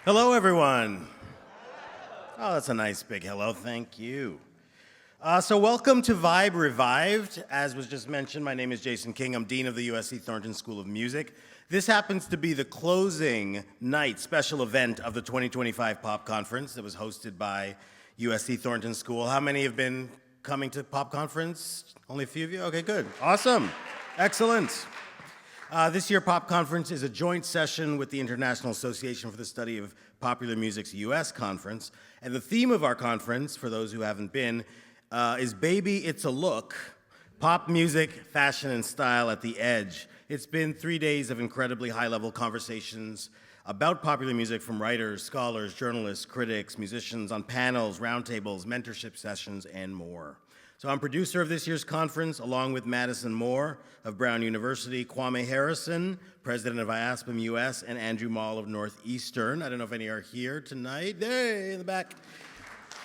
Hello, everyone. Oh, that's a nice big hello. Thank you. So welcome to Vibe Revived. As was just mentioned, my name is Jason King. I'm Dean of the USC Thornton School of Music. This happens to be the closing night special event of the 2025 Pop Conference that was hosted by USC Thornton School. How many have been coming to Pop Conference? Only a few of you? Okay, good. Awesome. Excellent. This year, Pop Conference is a joint session with the International Association for the Study of Popular Music's US Conference. And the theme of our conference, for those who haven't been, is Baby, It's a Look, Pop Music, Fashion, and Style at the Edge. It's been 3 days of incredibly high-level conversations about popular music from writers, scholars, journalists, critics, musicians on panels, roundtables, mentorship sessions, and more. So I'm producer of this year's conference, along with Madison Moore of Brown University, Kwame Harrison, president of IASPM US, and Andrew Mall of Northeastern. I don't know if any are here tonight. Hey, in the back.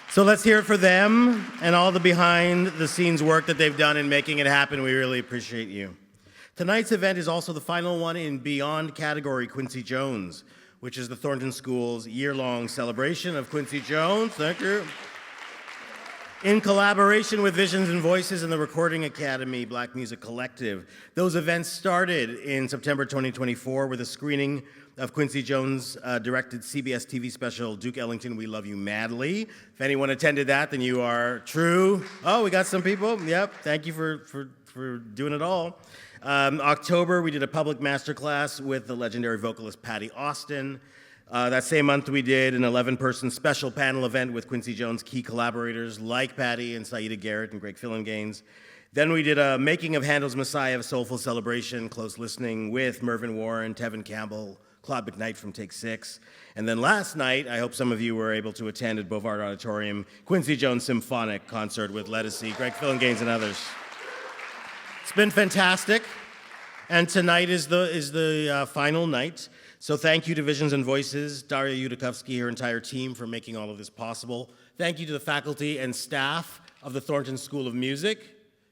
So let's hear it for them and all the behind-the-scenes work that they've done in making it happen. We really appreciate you. Tonight's event is also the final one in Beyond category Quincy Jones, which is the Thornton School's year-long celebration of Quincy Jones. Thank you. In collaboration with Visions and Voices and the Recording Academy Black Music Collective. Those events started in September 2024 with a screening of Quincy Jones' directed CBS TV special, Duke Ellington, We Love You Madly. If anyone attended that, then you are true. Oh, we got some people. Yep, thank you for doing it all. October, we did a public masterclass with the legendary vocalist Patty Austin. That same month, we did an 11-person special panel event with Quincy Jones' key collaborators like Patty and Saida Garrett and Greg Fillinganes. Then we did a Making of Handel's Messiah, a soulful celebration, close listening with Mervyn Warren, Tevin Campbell, Claude McKnight from Take Six. And then last night, I hope some of you were able to attend at Bovard Auditorium, Quincy Jones Symphonic concert with Lettucey, Greg Fillinganes, and others. It's been fantastic, and tonight is the final night. So thank you to Visions and Voices, Daria Yudakovsky, her entire team for making all of this possible. Thank you to the faculty and staff of the Thornton School of Music.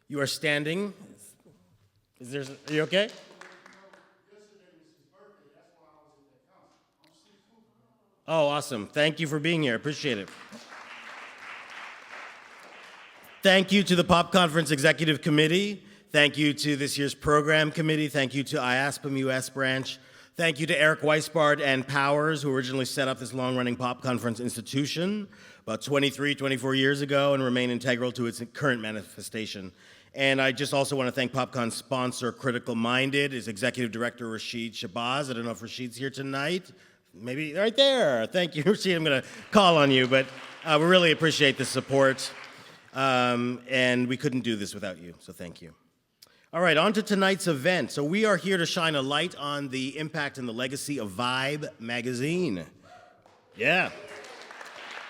You are standing. Are you okay? Oh, awesome. Thank you for being here. Appreciate it. Thank you to the Pop Conference Executive Committee. Thank you to this year's program committee. Thank you to IASPM US branch. Thank you to Eric Weisbard and Powers, who originally set up this long-running Pop Conference institution about 24 years ago and remain integral to its current manifestation. And I just also want to thank PopCon's sponsor, Critical Minded, its executive director, Rashid Shabazz. I don't know if Rashid's here tonight. Maybe right there. Thank you, Rashid. I'm going to call on you, but we really appreciate the support. And we couldn't do this without you, so thank you. All right, on to tonight's event. So we are here to shine a light on the impact and the legacy of Vibe magazine. Yeah.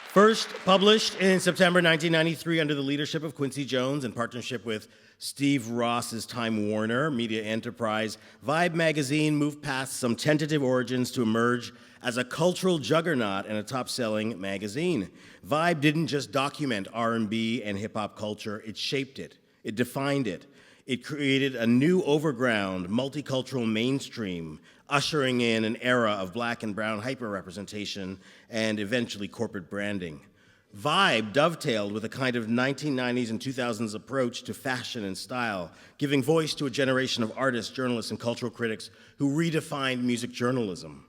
First published in September 1993 under the leadership of Quincy Jones in partnership with Steve Ross's Time Warner Media Enterprise, Vibe magazine moved past some tentative origins to emerge as a cultural juggernaut and a top-selling magazine. Vibe didn't just document R&B and hip-hop culture, it shaped it, it defined it. It created a new overground, multicultural mainstream, ushering in an era of black and brown hyper-representation and eventually corporate branding. Vibe dovetailed with a kind of 1990s and 2000s approach to fashion and style, giving voice to a generation of artists, journalists, and cultural critics who redefined music journalism.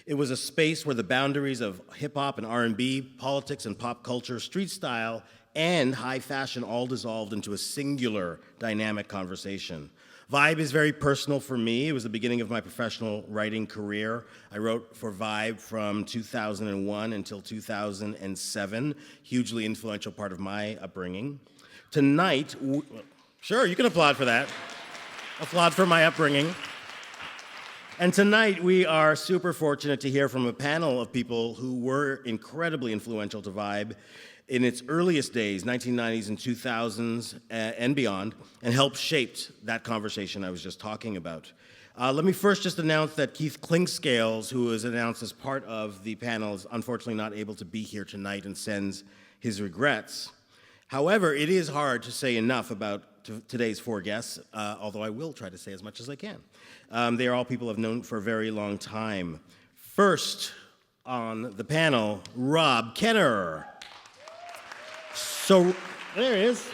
It was a space where the boundaries of hip-hop and R&B, politics and pop culture, street style, and high fashion all dissolved into a singular dynamic conversation. Vibe is very personal for me. It was the beginning of my professional writing career. I wrote for Vibe from 2001 until 2007, hugely influential part of my upbringing. Tonight, sure, you can applaud for that. Applaud for my upbringing. And tonight, we are super fortunate to hear from a panel of people who were incredibly influential to Vibe in its earliest days, 1990s and 2000s and beyond, and helped shape that conversation I was just talking about. Let me first just announce that Keith Clinkscales, who was announced as part of the panel, is unfortunately not able to be here tonight and sends his regrets. However, it is hard to say enough about today's four guests, although I will try to say as much as I can. They are all people I've known for a very long time. First, on the panel, Rob Kenner. So, there he is.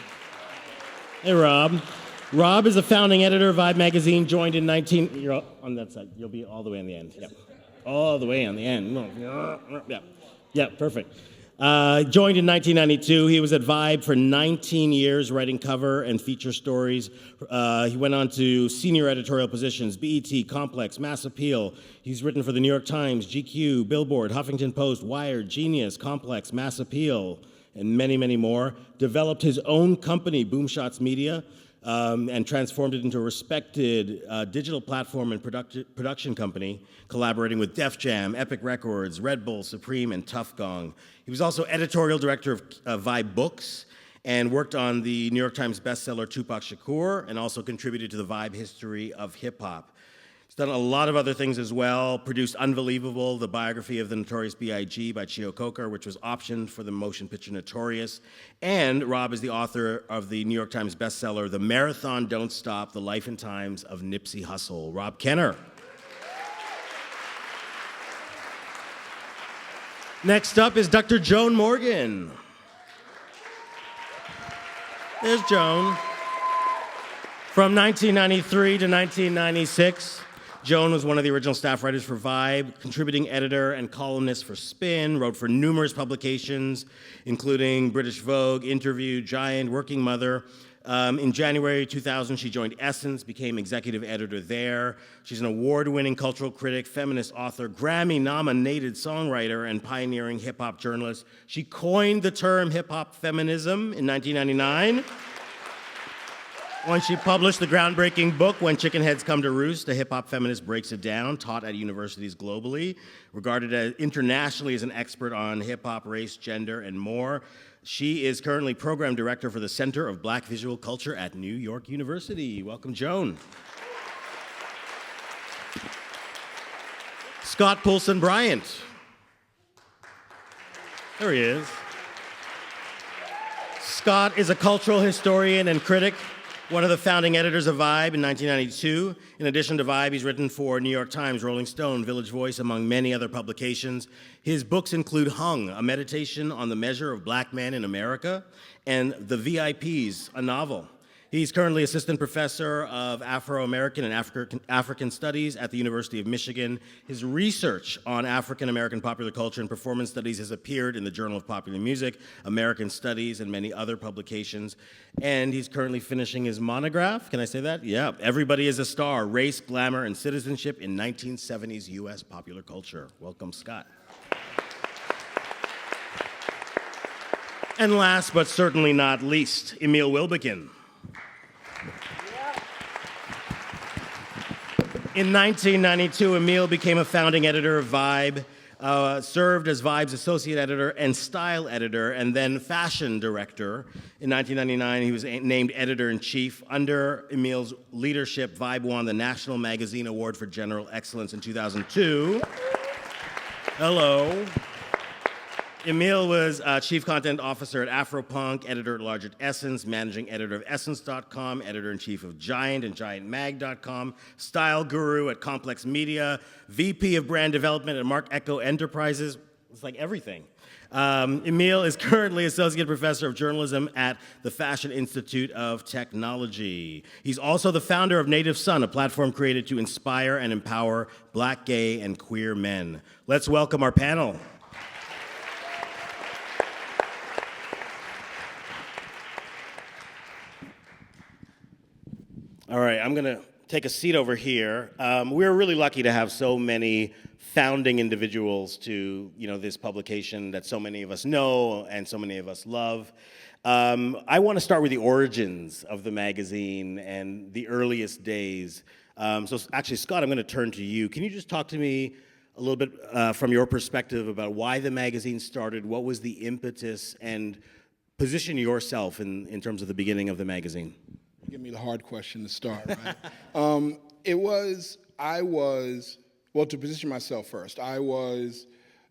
Hey, Rob. Rob is a founding editor of Vibe magazine, joined in you're on that side. You'll be all the way on the end. Yep. All the way on the end. Yeah, perfect. Joined in 1992. He was at Vibe for 19 years, writing cover and feature stories. He went on to senior editorial positions, BET, Complex, Mass Appeal. He's written for the New York Times, GQ, Billboard, Huffington Post, Wired, Genius, Complex, Mass Appeal, and many, many more. Developed his own company, Boomshots Media, and transformed it into a respected digital platform and production company, collaborating with Def Jam, Epic Records, Red Bull, Supreme, and Tough Gong. He was also editorial director of Vibe Books and worked on the New York Times bestseller Tupac Shakur, and also contributed to the Vibe history of hip-hop. He's done a lot of other things as well, produced Unbelievable, the biography of the Notorious B.I.G. by Cheo Coker, which was optioned for the motion picture Notorious. And Rob is the author of the New York Times bestseller, The Marathon Don't Stop, The Life and Times of Nipsey Hussle. Rob Kenner. Next up is Dr. Joan Morgan. There's Joan. From 1993 to 1996, Joan was one of the original staff writers for Vibe, contributing editor and columnist for Spin, wrote for numerous publications, including British Vogue, Interview, Giant, Working Mother. In January 2000, she joined Essence, became executive editor there. She's an award-winning cultural critic, feminist author, Grammy-nominated songwriter, and pioneering hip-hop journalist. She coined the term hip-hop feminism in 1999. When she published the groundbreaking book, When Chicken Heads Come to Roost, a hip-hop feminist breaks it down, taught at universities globally, regarded internationally as an expert on hip-hop, race, gender, and more. She is currently program director for the Center of Black Visual Culture at New York University. Welcome, Joan. Scott Poulson Bryant. There he is. Scott is a cultural historian and critic, one of the founding editors of Vibe in 1992. In addition to Vibe, he's written for New York Times, Rolling Stone, Village Voice, among many other publications. His books include Hung, a meditation on the measure of black men in America, and The VIPs, a novel. He's currently assistant professor of Afro-American and African Studies at the University of Michigan. His research on African-American popular culture and performance studies has appeared in the Journal of Popular Music, American Studies, and many other publications. And he's currently finishing his monograph. Can I say that? Yeah. Everybody is a Star, Race, Glamour, and Citizenship in 1970s U.S. Popular Culture. Welcome, Scott. And last but certainly not least, Emil Wilbekin. In 1992, Emil became a founding editor of Vibe, served as Vibe's associate editor and style editor, and then fashion director. In 1999, he was named editor-in-chief. Under Emil's leadership, Vibe won the National Magazine Award for General Excellence in 2002. Hello. Emil was chief content officer at Afropunk, editor-at-large at Essence, managing editor of Essence.com, editor-in-chief of Giant and GiantMag.com, style guru at Complex Media, VP of brand development at Mark Echo Enterprises. It's like everything. Emil is currently associate professor of journalism at the Fashion Institute of Technology. He's also the founder of Native Son, a platform created to inspire and empower black, gay, and queer men. Let's welcome our panel. All right, I'm gonna take a seat over here. We're really lucky to have so many founding individuals to this publication that so many of us know and so many of us love. I want to start with the origins of the magazine and the earliest days. So actually, Scott, I'm going to turn to you. Can you just talk to me a little bit from your perspective about why the magazine started, what was the impetus, and position yourself in terms of the beginning of the magazine? Give me the hard question to start, right? To position myself first, I was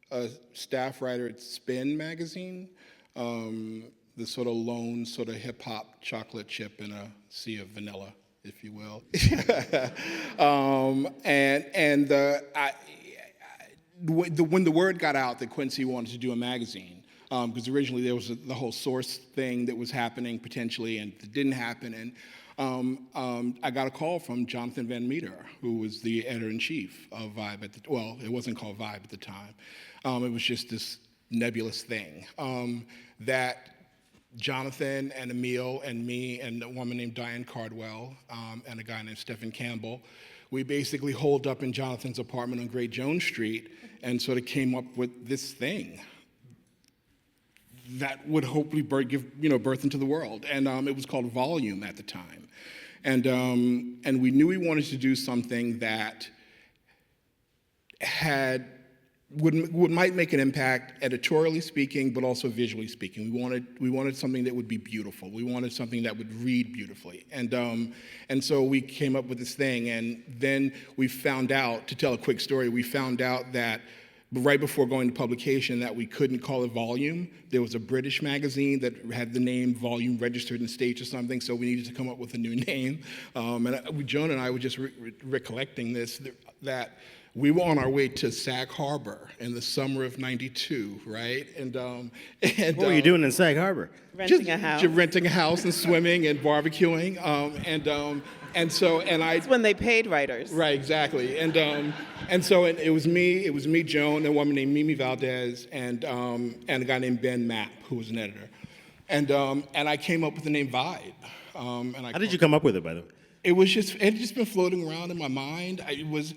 a staff writer at Spin magazine, the sort of lone sort of hip-hop chocolate chip in a sea of vanilla, if you will. when the word got out that Quincy wanted to do a magazine, because originally there was the whole Source thing that was happening potentially, and it didn't happen. And I got a call from Jonathan Van Meter, who was the editor-in-chief of Vibe well, it wasn't called Vibe at the time. It was just this nebulous thing that Jonathan and Emil and me and a woman named Diane Cardwell and a guy named Stephen Campbell, we basically holed up in Jonathan's apartment on Great Jones Street and sort of came up with this thing that would hopefully give birth into the world. And it was called Volume at the time. And we knew we wanted to do something that might make an impact editorially speaking, but also visually speaking. We wanted something that would be beautiful. We wanted something that would read beautifully. And so we came up with this thing, and then we found out, to tell a quick story, we found out that right before going to publication that we couldn't call it Volume. There was a British magazine that had the name Volume registered in the States or something, so we needed to come up with a new name. Joan and I were just recollecting this, that we were on our way to Sag Harbor in the summer of '92, right? And what were you doing in Sag Harbor? Renting a house. Renting a house and swimming and barbecuing. That's when they paid writers. Right, exactly. And so it was me, Joan, and a woman named Mimi Valdez, and a guy named Ben Mapp, who was an editor. And I came up with the name Vibe. How did you come up with it, by the way? It had just been floating around in my mind. It was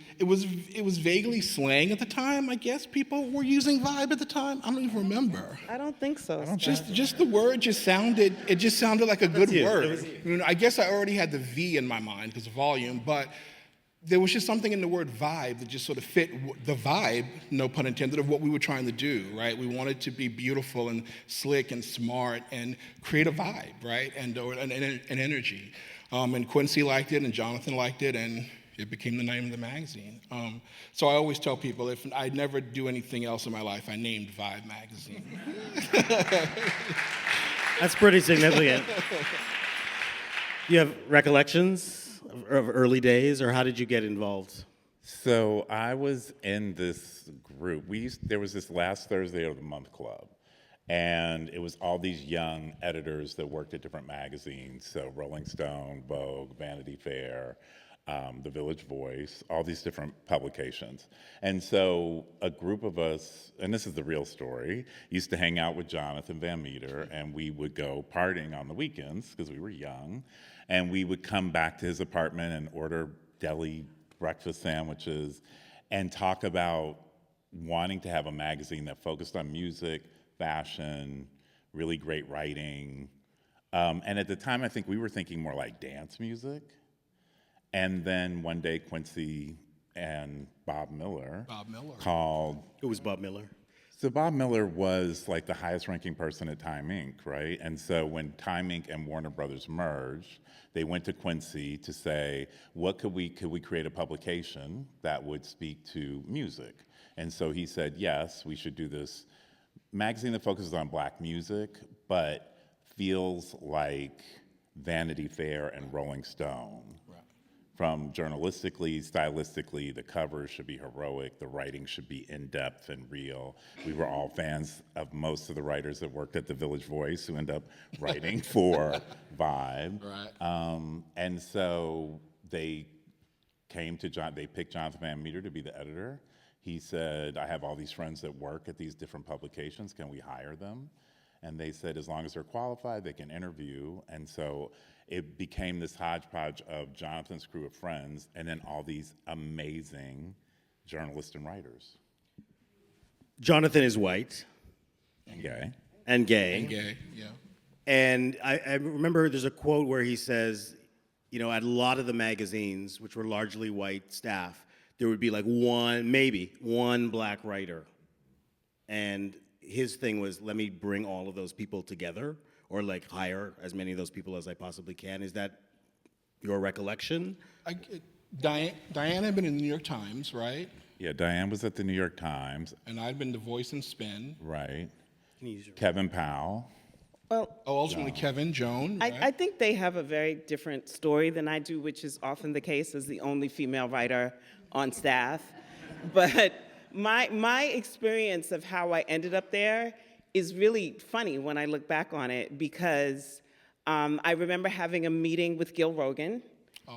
vaguely slang at the time. I guess people were using vibe at the time. I don't even remember. I don't think so. Just the word just sounded like a good word. I guess I already had the V in my mind because of volume, but there was just something in the word vibe that just sort of fit the vibe, no pun intended, of what we were trying to do, right? We wanted to be beautiful and slick and smart and create a vibe, right? And an energy. And Quincy liked it, and Jonathan liked it, and it became the name of the magazine. So I always tell people, if I never do anything else in my life, I named Vibe magazine. That's pretty significant. Do you have recollections of early days, or how did you get involved? So I was in this group. There was this last Thursday of the month club. And it was all these young editors that worked at different magazines, so Rolling Stone, Vogue, Vanity Fair, The Village Voice, all these different publications. And so a group of us, and this is the real story, used to hang out with Jonathan Van Meter, and we would go partying on the weekends because we were young, and we would come back to his apartment and order deli breakfast sandwiches and talk about wanting to have a magazine that focused on music, fashion, really great writing. And at the time, I think we were thinking more like dance music. And then one day, Quincy and Bob Miller called. Who was Bob Miller? So Bob Miller was like the highest ranking person at Time Inc., right? And so when Time Inc. and Warner Brothers merged, they went to Quincy to say, could we create a publication that would speak to music? And so he said, yes, we should do this magazine that focuses on Black music, but feels like Vanity Fair and Rolling Stone. Right. From journalistically, stylistically, the covers should be heroic, the writing should be in-depth and real. We were all fans of most of the writers that worked at the Village Voice who end up writing for Vibe. Right. And so they picked Jonathan Van Meter to be the editor. He said, I have all these friends that work at these different publications. Can we hire them? And they said, as long as they're qualified, they can interview. And so it became this hodgepodge of Jonathan's crew of friends and then all these amazing journalists and writers. Jonathan is white. And gay. And gay. And gay, yeah. And I remember there's a quote where he says, at a lot of the magazines, which were largely white staff, there would be like maybe one black writer. And his thing was, let me bring all of those people together, or like hire as many of those people as I possibly can. Is that your recollection? Diane had been in the New York Times, right? Yeah, Diane was at the New York Times. And I'd been to Voice and Spin. Right. Kevin Powell. Well, ultimately Joan. Right? I think they have a very different story than I do, which is often the case as the only female writer on staff. But My experience of how I ended up there is really funny when I look back on it, because I remember having a meeting with Gil Rogan,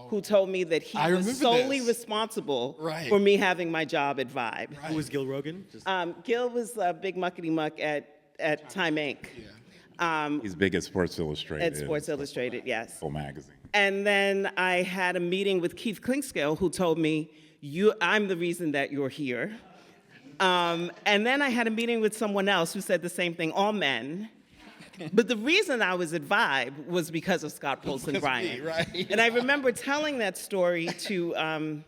who told me that he I was remember solely this. responsible Right. for me having my job at Vibe. Who was Gil Rogan? Just- Gil was a big muckety muck at Time Inc. He's big at Sports Illustrated. At Sports Illustrated, yes. Full magazine. And then I had a meeting with Keith Clinkscale, who told me, I'm the reason that you're here. And then I had a meeting with someone else who said the same thing, all men. But the reason I was at Vibe was because of Scott Polson Bryant. right? And I remember telling that story to,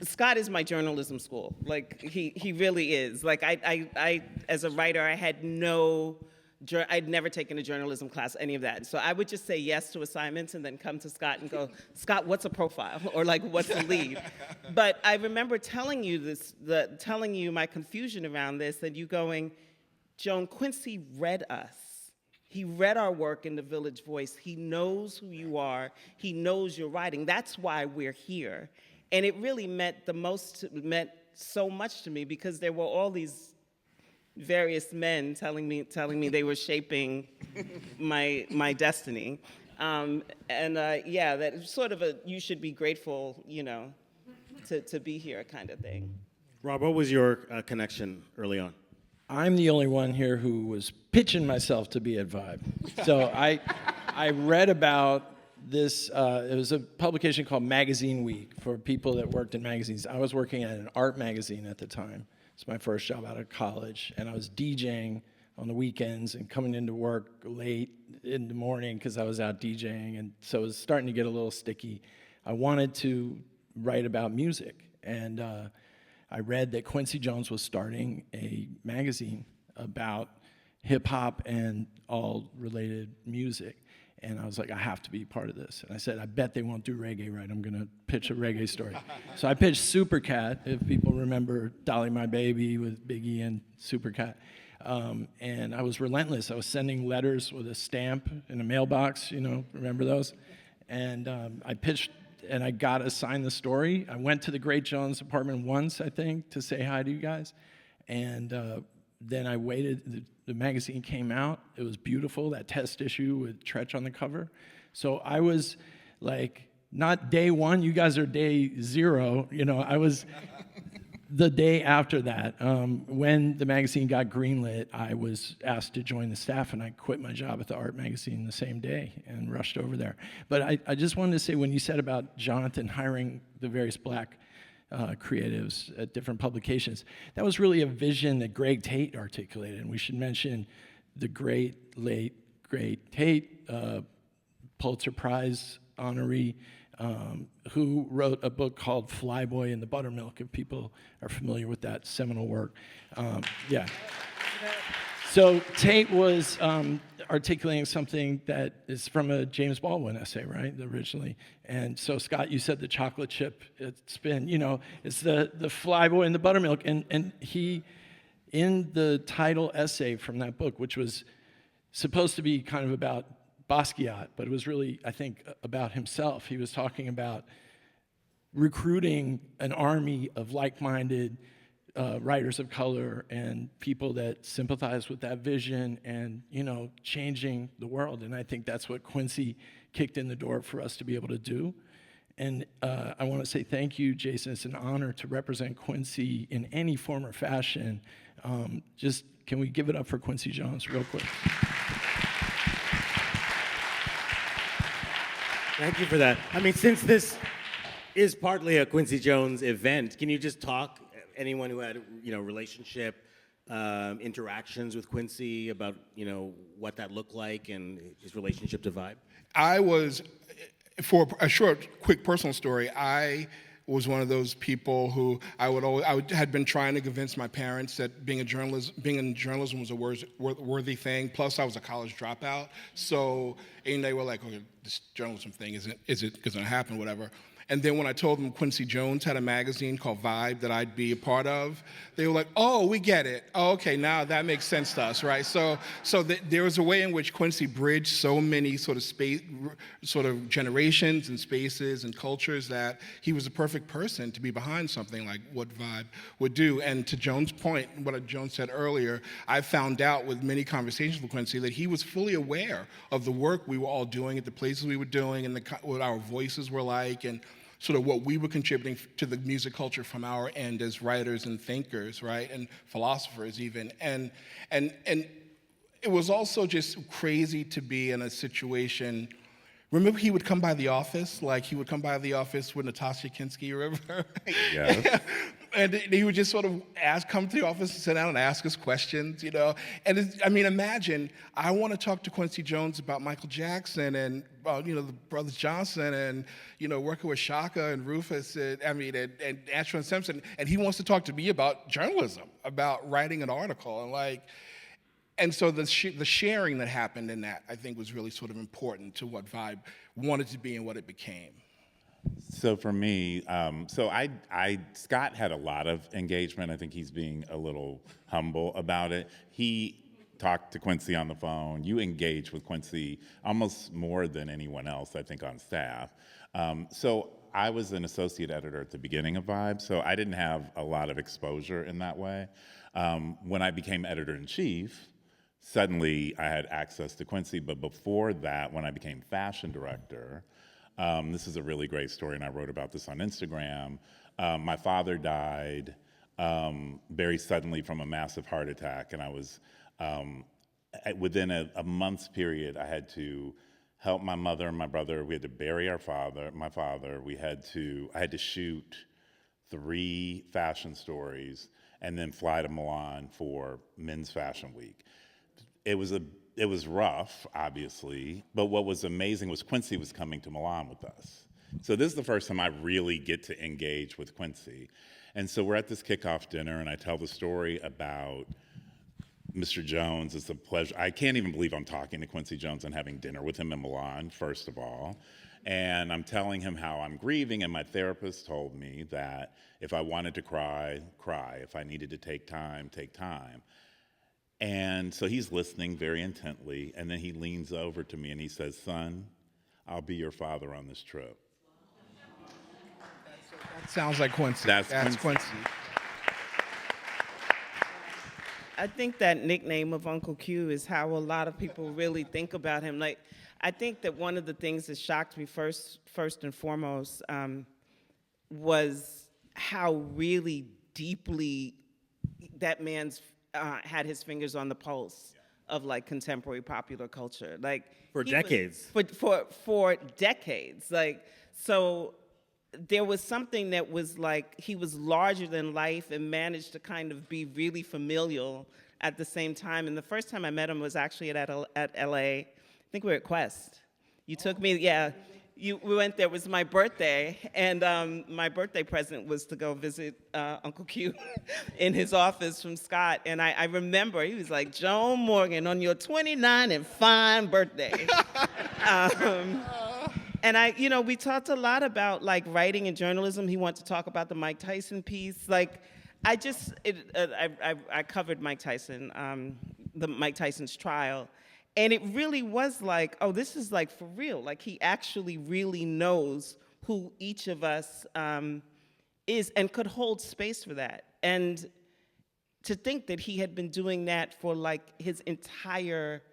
Scott is my journalism school. Like, he really is. Like, I as a writer, I'd never taken a journalism class, any of that. So I would just say yes to assignments and then come to Scott and go, Scott, what's a profile? Or like, what's a lead? But I remember telling you my confusion around this, and you going, Joan, Quincy read us. He read our work in the Village Voice. He knows who you are. He knows your writing. That's why we're here. And it really meant so much to me, because there were all these various men telling me they were shaping my destiny. That sort of you should be grateful, to be here kind of thing. Rob, what was your connection early on? I'm the only one here who was pitching myself to be at Vibe. So I read about this, it was a publication called Magazine Week for people that worked in magazines. I was working at an art magazine at the time. It's my first job out of college, and I was DJing on the weekends and coming into work late in the morning because I was out DJing, and so it was starting to get a little sticky. I wanted to write about music, and I read that Quincy Jones was starting a magazine about hip-hop and all related music. And I was like, I have to be part of this. And I said, I bet they won't do reggae right. I'm going to pitch a reggae story. So I pitched Supercat, if people remember Dolly My Baby with Biggie and Supercat. And I was relentless. I was sending letters with a stamp in a mailbox, remember those? And I pitched, and I got assigned the story. I went to the Great Jones apartment once, I think, to say hi to you guys. And then I waited. The magazine came out. It was beautiful, that test issue with Tretch on the cover. So I was like, not day one, you guys are day zero. I was the day after that. When the magazine got greenlit, I was asked to join the staff, and I quit my job at the art magazine the same day and rushed over there. But I just wanted to say, when you said about Jonathan hiring the various black creatives at different publications, that was really a vision that Greg Tate articulated. And we should mention the late great Tate, Pulitzer Prize honoree, who wrote a book called Flyboy and the Buttermilk, if people are familiar with that seminal work. So Tate was articulating something that is from a James Baldwin essay, right, originally. And so, Scott, you said the chocolate chip, it's been, it's the Flyboy and the Buttermilk. And he, in the title essay from that book, which was supposed to be kind of about Basquiat, but it was really, I think, about himself. He was talking about recruiting an army of like-minded writers of color and people that sympathize with that vision and, changing the world. And I think that's what Quincy kicked in the door for us to be able to do. And I want to say thank you, Jason. It's an honor to represent Quincy in any form or fashion. Can we give it up for Quincy Jones real quick? Thank you for that. I mean, since this is partly a Quincy Jones event, can you just talk, anyone who had, relationship, interactions with Quincy about, what that looked like and his relationship to Vibe? I was, for a short, quick personal story, I was one of those people who had been trying to convince my parents that being in journalism was a worthy thing. Plus, I was a college dropout, so and they were like, "Okay, this journalism thing isn't going to happen, whatever." And then when I told them Quincy Jones had a magazine called Vibe that I'd be a part of, they were like, "Oh, we get it. Oh, okay, now that makes sense to us, right?" So there was a way in which Quincy bridged so many sort of generations and spaces and cultures that he was a perfect person to be behind something like what Vibe would do. And to Jones' point, what Jones said earlier, I found out with many conversations with Quincy that he was fully aware of the work we were all doing at the places we were doing and what our voices were like, and sort of what we were contributing to the music culture from our end as writers and thinkers, right, and philosophers even. And it was also just crazy to be in a situation. Remember, he would come by the office, with Natasha Kinski, remember? Yes. And he would just sort of come to the office and sit down and ask us questions, And imagine, I want to talk to Quincy Jones about Michael Jackson and, the Brothers Johnson and, working with Shaka and Rufus and Ashton Simpson. And he wants to talk to me about journalism, about writing an article. And so the sharing that happened in that, I think, was really sort of important to what Vibe wanted to be and what it became. So for me, Scott had a lot of engagement. I think he's being a little humble about it. He talked to Quincy on the phone. You engage with Quincy almost more than anyone else, I think, on staff. So I was an associate editor at the beginning of Vibe, so I didn't have a lot of exposure in that way. When I became editor-in-chief, suddenly I had access to Quincy, but before that, when I became fashion director, this is a really great story, and I wrote about this on Instagram. My father died very suddenly from a massive heart attack, and I was, within a month's period, I had to help my mother and my brother. We had to bury my father. I had to shoot 3 fashion stories and then fly to Milan for Men's Fashion Week. It was rough, obviously, but what was amazing was Quincy was coming to Milan with us. So this is the first time I really get to engage with Quincy. And so we're at this kickoff dinner, and I tell the story about Mr. Jones. It's a pleasure. I can't even believe I'm talking to Quincy Jones and having dinner with him in Milan, first of all. And I'm telling him how I'm grieving, and my therapist told me that if I wanted to cry, cry. If I needed to take time, take time. And so he's listening very intently, and then he leans over to me and he says, "Son, I'll be your father on this trip." That sounds like Quincy. That's Quincy. I think that nickname of Uncle Q is how a lot of people really think about him. Like, I think that one of the things that shocked me first and foremost was how really deeply that man's had his fingers on the pulse of like contemporary popular culture, like For decades. For decades, like, so there was something that was like he was larger than life and managed to kind of be really familial at the same time. And the first time I met him was actually at LA. I think we were at Quest. You took me, yeah. We went there. It was my birthday, and my birthday present was to go visit Uncle Q in his office from Scott. And I remember he was like, "Joan Morgan, on your 29 and fine birthday." And we talked a lot about like writing and journalism. He wanted to talk about the Mike Tyson piece. Like, I covered Mike Tyson, the Mike Tyson's trial. And it really was like, oh, this is like for real. Like, he actually really knows who each of us is and could hold space for that. And to think that he had been doing that for like his entire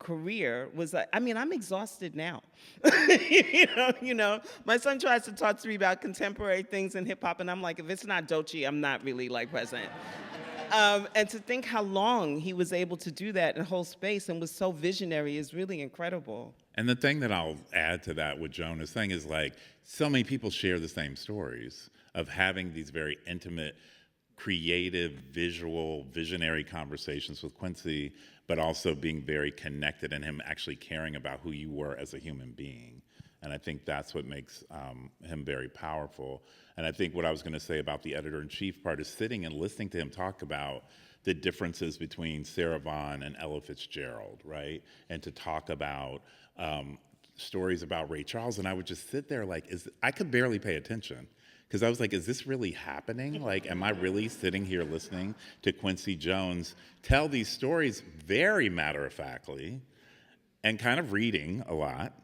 career was like, I mean, I'm exhausted now. My son tries to talk to me about contemporary things in hip hop, and I'm like, if it's not Doechii, I'm not really like present. And to think how long he was able to do that and hold space and was so visionary is really incredible. And the thing that I'll add to that, what Joan is saying, is like so many people share the same stories of having these very intimate, creative, visual, visionary conversations with Quincy, but also being very connected and him actually caring about who you were as a human being. And I think that's what makes him very powerful. And I think what I was going to say about the editor-in-chief part is sitting and listening to him talk about the differences between Sarah Vaughan and Ella Fitzgerald, right? And to talk about stories about Ray Charles, and I would just sit there like, I could barely pay attention. Because I was like, is this really happening? Like, am I really sitting here listening to Quincy Jones tell these stories very matter-of-factly and kind of reading a lot,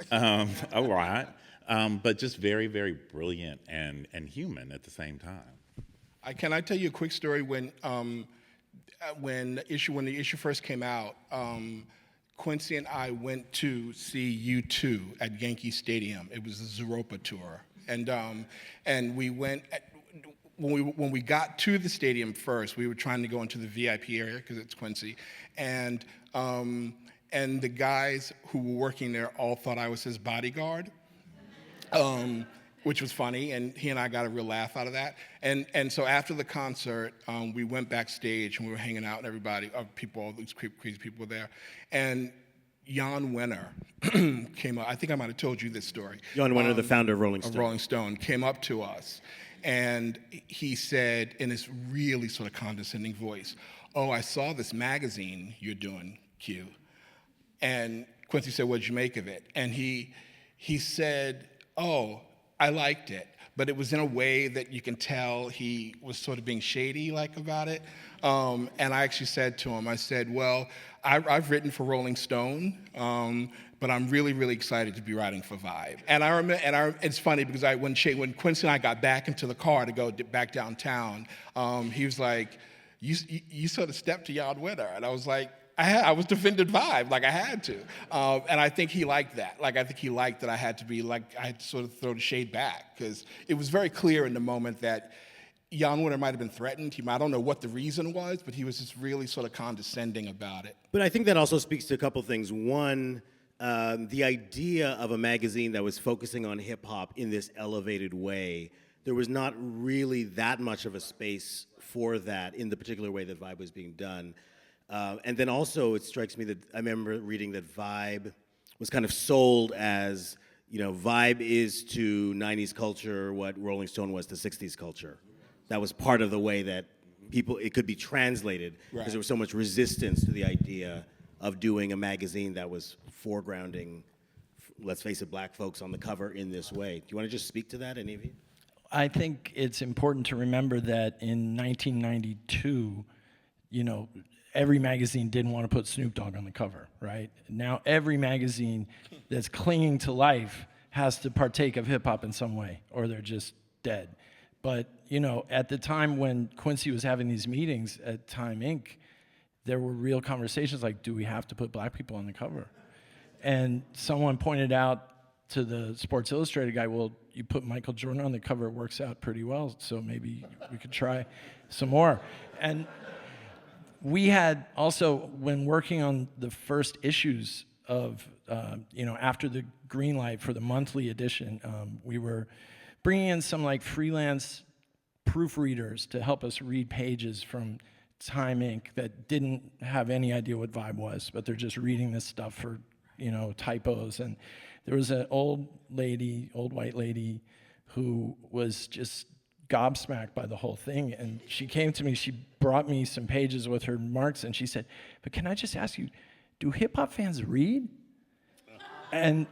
but just very, very brilliant and human at the same time. Can I tell you a quick story? When the issue first came out, Quincy and I went to see U2 at Yankee Stadium. It was the Zooropa tour. And we went, when we got to the stadium first, we were trying to go into the VIP area because it's Quincy. And the guys who were working there all thought I was his bodyguard, which was funny. And he and I got a real laugh out of that. And so after the concert, we went backstage and we were hanging out and everybody, all these crazy people were there. And Jan Wenner came up. I think I might have told you this story. Jan Wenner, the founder of Rolling Stone. Rolling Stone, came up to us, and he said in this really sort of condescending voice, "Oh, I saw this magazine you're doing, Q." And Quincy said, "What'd you make of it?" And he said, "Oh, I liked it, but it was in a way that you can tell he was sort of being shady like about it." And I actually said to him, I said, "Well, I've written for Rolling Stone, but I'm really, really excited to be writing for Vibe." And I remember, it's funny because when Quincy and I got back into the car to go back downtown, he was like, "You sort of stepped to Jan Wenner," and I was like, I was defending Vibe, like I had to. And I think he liked that. Like, I think he liked that I had to sort of throw the shade back, because it was very clear in the moment that Jan Wenner might have been threatened. I don't know what the reason was, but he was just really sort of condescending about it. But I think that also speaks to a couple things. One, the idea of a magazine that was focusing on hip-hop in this elevated way, there was not really that much of a space for that in the particular way that Vibe was being done. And then also it strikes me that I remember reading that Vibe was kind of sold as, Vibe is to 90s culture what Rolling Stone was to 60s culture. That was part of the way that it could be translated, because there was so much resistance to the idea of doing a magazine that was foregrounding, let's face it, black folks on the cover in this way. Do you want to just speak to that, any of you? I think it's important to remember that in 1992, every magazine didn't want to put Snoop Dogg on the cover, right? Now every magazine that's clinging to life has to partake of hip-hop in some way, or they're just dead. But, at the time when Quincy was having these meetings at Time Inc., there were real conversations like, do we have to put black people on the cover? And someone pointed out to the Sports Illustrated guy, well, you put Michael Jordan on the cover, it works out pretty well, so maybe we could try some more. And we had also, when working on the first issues of, after the green light for the monthly edition, we were bringing in some freelance proofreaders to help us read pages from Time Inc. that didn't have any idea what Vibe was, but they're just reading this stuff for, typos. And there was an old white lady, who was just gobsmacked by the whole thing. And she came to me, she brought me some pages with her marks, and she said, "But can I just ask you, do hip-hop fans read?" And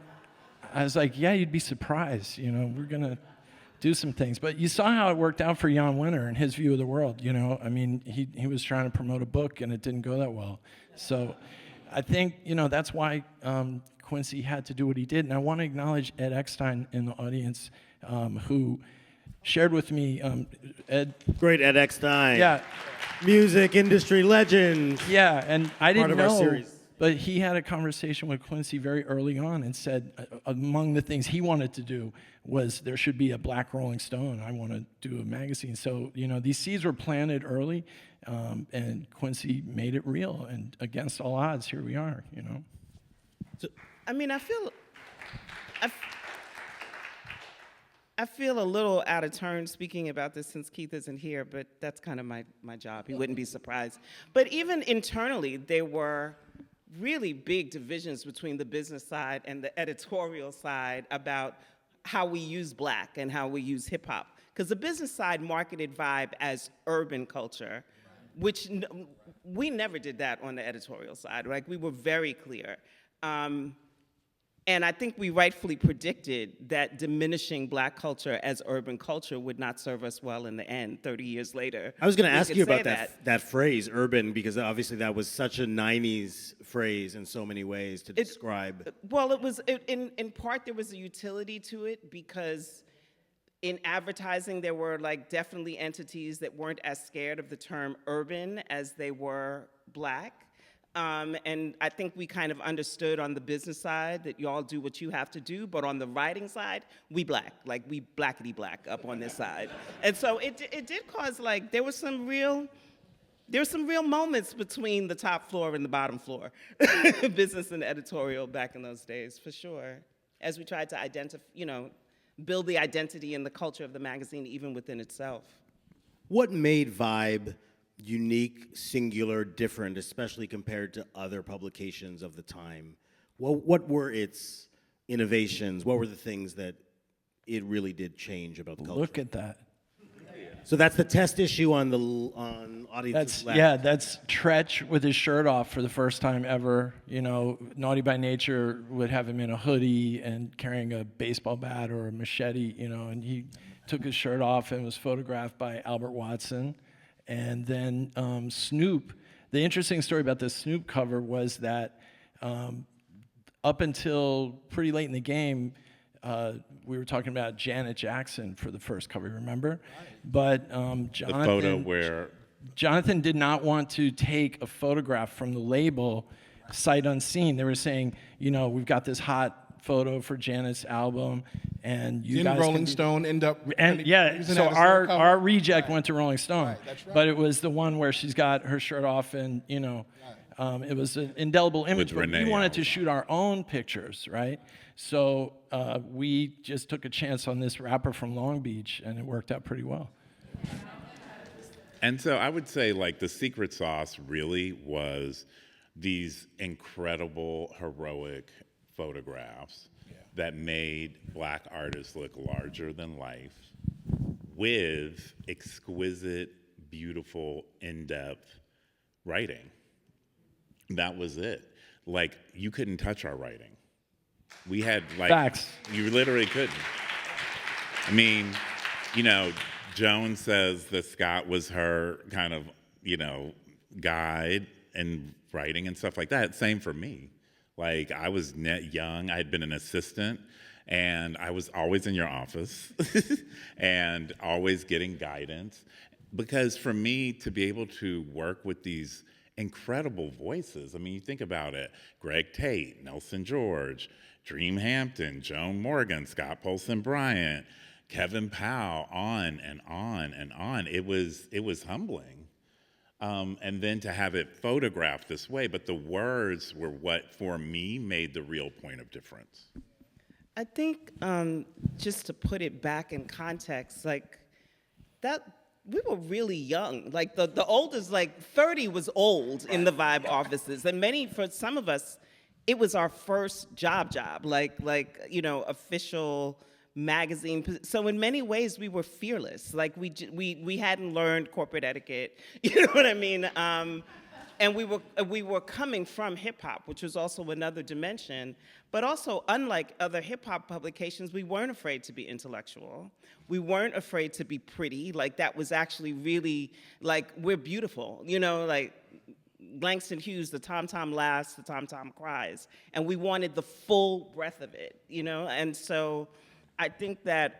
I was like, "Yeah, you'd be surprised. We're going to do some things." But you saw how it worked out for Jan Wenner and his view of the world. He was trying to promote a book, and it didn't go that well. So I think, that's why Quincy had to do what he did. And I want to acknowledge Ed Eckstein in the audience, who shared with me, Ed. Great Ed Eckstein. Yeah. Music industry legend. Yeah, and I didn't know. Part of our series. But he had a conversation with Quincy very early on and said among the things he wanted to do was there should be a black Rolling Stone. I want to do a magazine. So, these seeds were planted early, and Quincy made it real. And against all odds, here we are, So, I feel a little out of turn speaking about this since Keith isn't here, but that's kind of my job. He wouldn't be surprised. But even internally, there were really big divisions between the business side and the editorial side about how we use black and how we use hip hop. Because the business side marketed Vibe as urban culture, which we never did that on the editorial side. We were very clear. And I think we rightfully predicted that diminishing black culture as urban culture would not serve us well in the end, 30 years later. I was going to We ask could you say about that phrase, urban, because obviously that was such a 90s phrase in so many ways to describe. Well, in part, there was a utility to it because in advertising, there were like definitely entities that weren't as scared of the term urban as they were black. And I think we kind of understood on the business side that y'all do what you have to do, but on the writing side, we black, like we blackety black up on this side. And so it did cause like, there were some real moments between the top floor and the bottom floor, business and editorial back in those days, for sure, as we tried to identify, build the identity and the culture of the magazine even within itself. What made Vibe unique, singular, different, especially compared to other publications of the time? What were its innovations? What were the things that it really did change about the culture? Look at that. So that's the test issue on audience's left. That's Tretch with his shirt off for the first time ever. Naughty by Nature would have him in a hoodie and carrying a baseball bat or a machete, and he took his shirt off and was photographed by Albert Watson. And then Snoop, the interesting story about the Snoop cover was that up until pretty late in the game, we were talking about Janet Jackson for the first cover, remember? But Jonathan, the photo where Jonathan did not want to take a photograph from the label sight unseen. They were saying, we've got this hot photo for Janet's album, and you guys Rolling Stone end up using so that as our their cover? our reject went to Rolling Stone, Right, that's right. but it was the one where she's got her shirt off, and it was an indelible image. But Renee we wanted to Allen. shoot our own pictures, right? So we just took a chance on this rapper from Long Beach, and it worked out pretty well. And so I would say, like, the secret sauce really was these incredible, heroic photographs that made black artists look larger than life with exquisite, beautiful, in-depth writing. That was it. Like, you couldn't touch our writing. We had, like... Facts. You literally couldn't. I mean, Joan says that Scott was her kind of, guide in writing and stuff like that. Same for me. Like, I was young, I had been an assistant, and I was always in your office and always getting guidance. Because for me to be able to work with these incredible voices, I mean, you think about it, Greg Tate, Nelson George, Dream Hampton, Joan Morgan, Scott Polson Bryant, Kevin Powell, on and on and on. It was humbling. And then to have it photographed this way, but the words were what, for me, made the real point of difference. I think just to put it back in context, like that, we were really young. Like the oldest, like 30 was old in the Vibe offices, and for some of us, it was our first job, like official magazine. So in many ways, we were fearless. Like we hadn't learned corporate etiquette. You know what I mean? And we were coming from hip hop, which was also another dimension. But also, unlike other hip hop publications, we weren't afraid to be intellectual. We weren't afraid to be pretty. Like that was actually really like, we're beautiful. Like Langston Hughes, the tom-tom laughs, the tom-tom cries. And we wanted the full breadth of it, And so I think that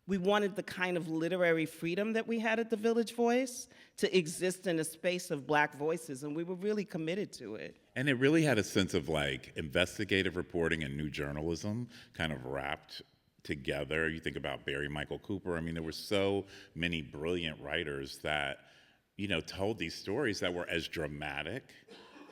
we wanted the kind of literary freedom that we had at the Village Voice to exist in a space of black voices, and we were really committed to it. And it really had a sense of like investigative reporting and new journalism kind of wrapped together. You think about Barry Michael Cooper. I mean, there were so many brilliant writers that, told these stories that were as dramatic,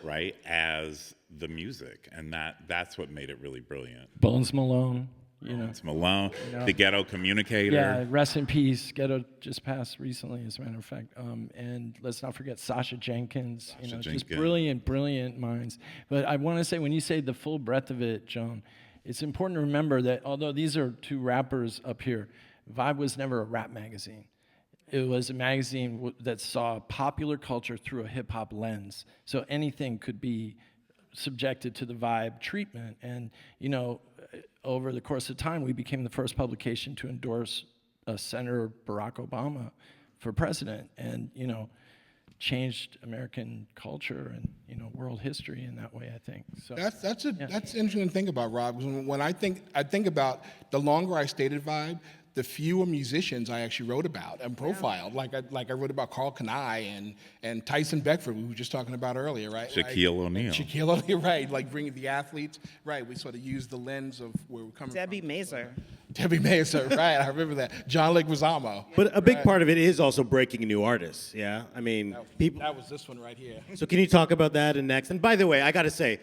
right, as the music. And that's what made it really brilliant. Bones Malone. It's Malone, the Ghetto Communicator. Yeah, rest in peace. Ghetto just passed recently, as a matter of fact. And let's not forget Sasha Jenkins. Just brilliant minds. But I want to say, when you say the full breadth of it, Joan, it's important to remember that although these are two rappers up here, Vibe was never a rap magazine. It was a magazine that saw popular culture through a hip-hop lens. So anything could be subjected to the Vibe treatment. And, over the course of time, we became the first publication to endorse Senator Barack Obama for president, and, changed American culture and, world history in that way, I think. So That's interesting to think about, Rob. When I think about the longer I stayed at Vibe, the fewer musicians I actually wrote about and profiled. Like I wrote about Carl Kanai and Tyson Beckford, we were just talking about earlier, right? Shaquille O'Neal. Shaquille O'Neal, right? Like bringing the athletes, right? We sort of used the lens of where we're coming Debbie from. Mazur. Debbie Mazur, right? I remember that. John Leguizamo. But a big part of it is also breaking new artists, yeah? I mean, people. That was this one right here. So can you talk about that and next? And by the way, I got to say,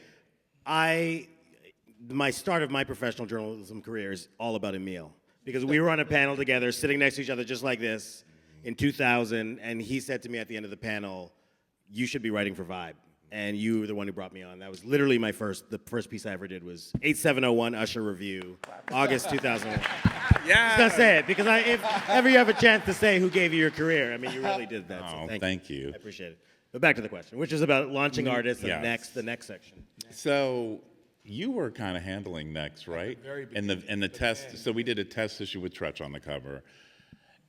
my start of my professional journalism career is all about Emil. Because we were on a panel together, sitting next to each other just like this in 2000, and he said to me at the end of the panel, you should be writing for Vibe. And you were the one who brought me on. That was literally the first piece I ever did was 8701 Usher Review, August 2001. Yeah. I was going to say it, because if ever you have a chance to say who gave you your career, I mean, you really did that. So thank you. I appreciate it. But back to the question, which is about launching artists and Yes. the next section. So you were kind of handling Next, right? In the test. So we did a test issue with Tretch on the cover,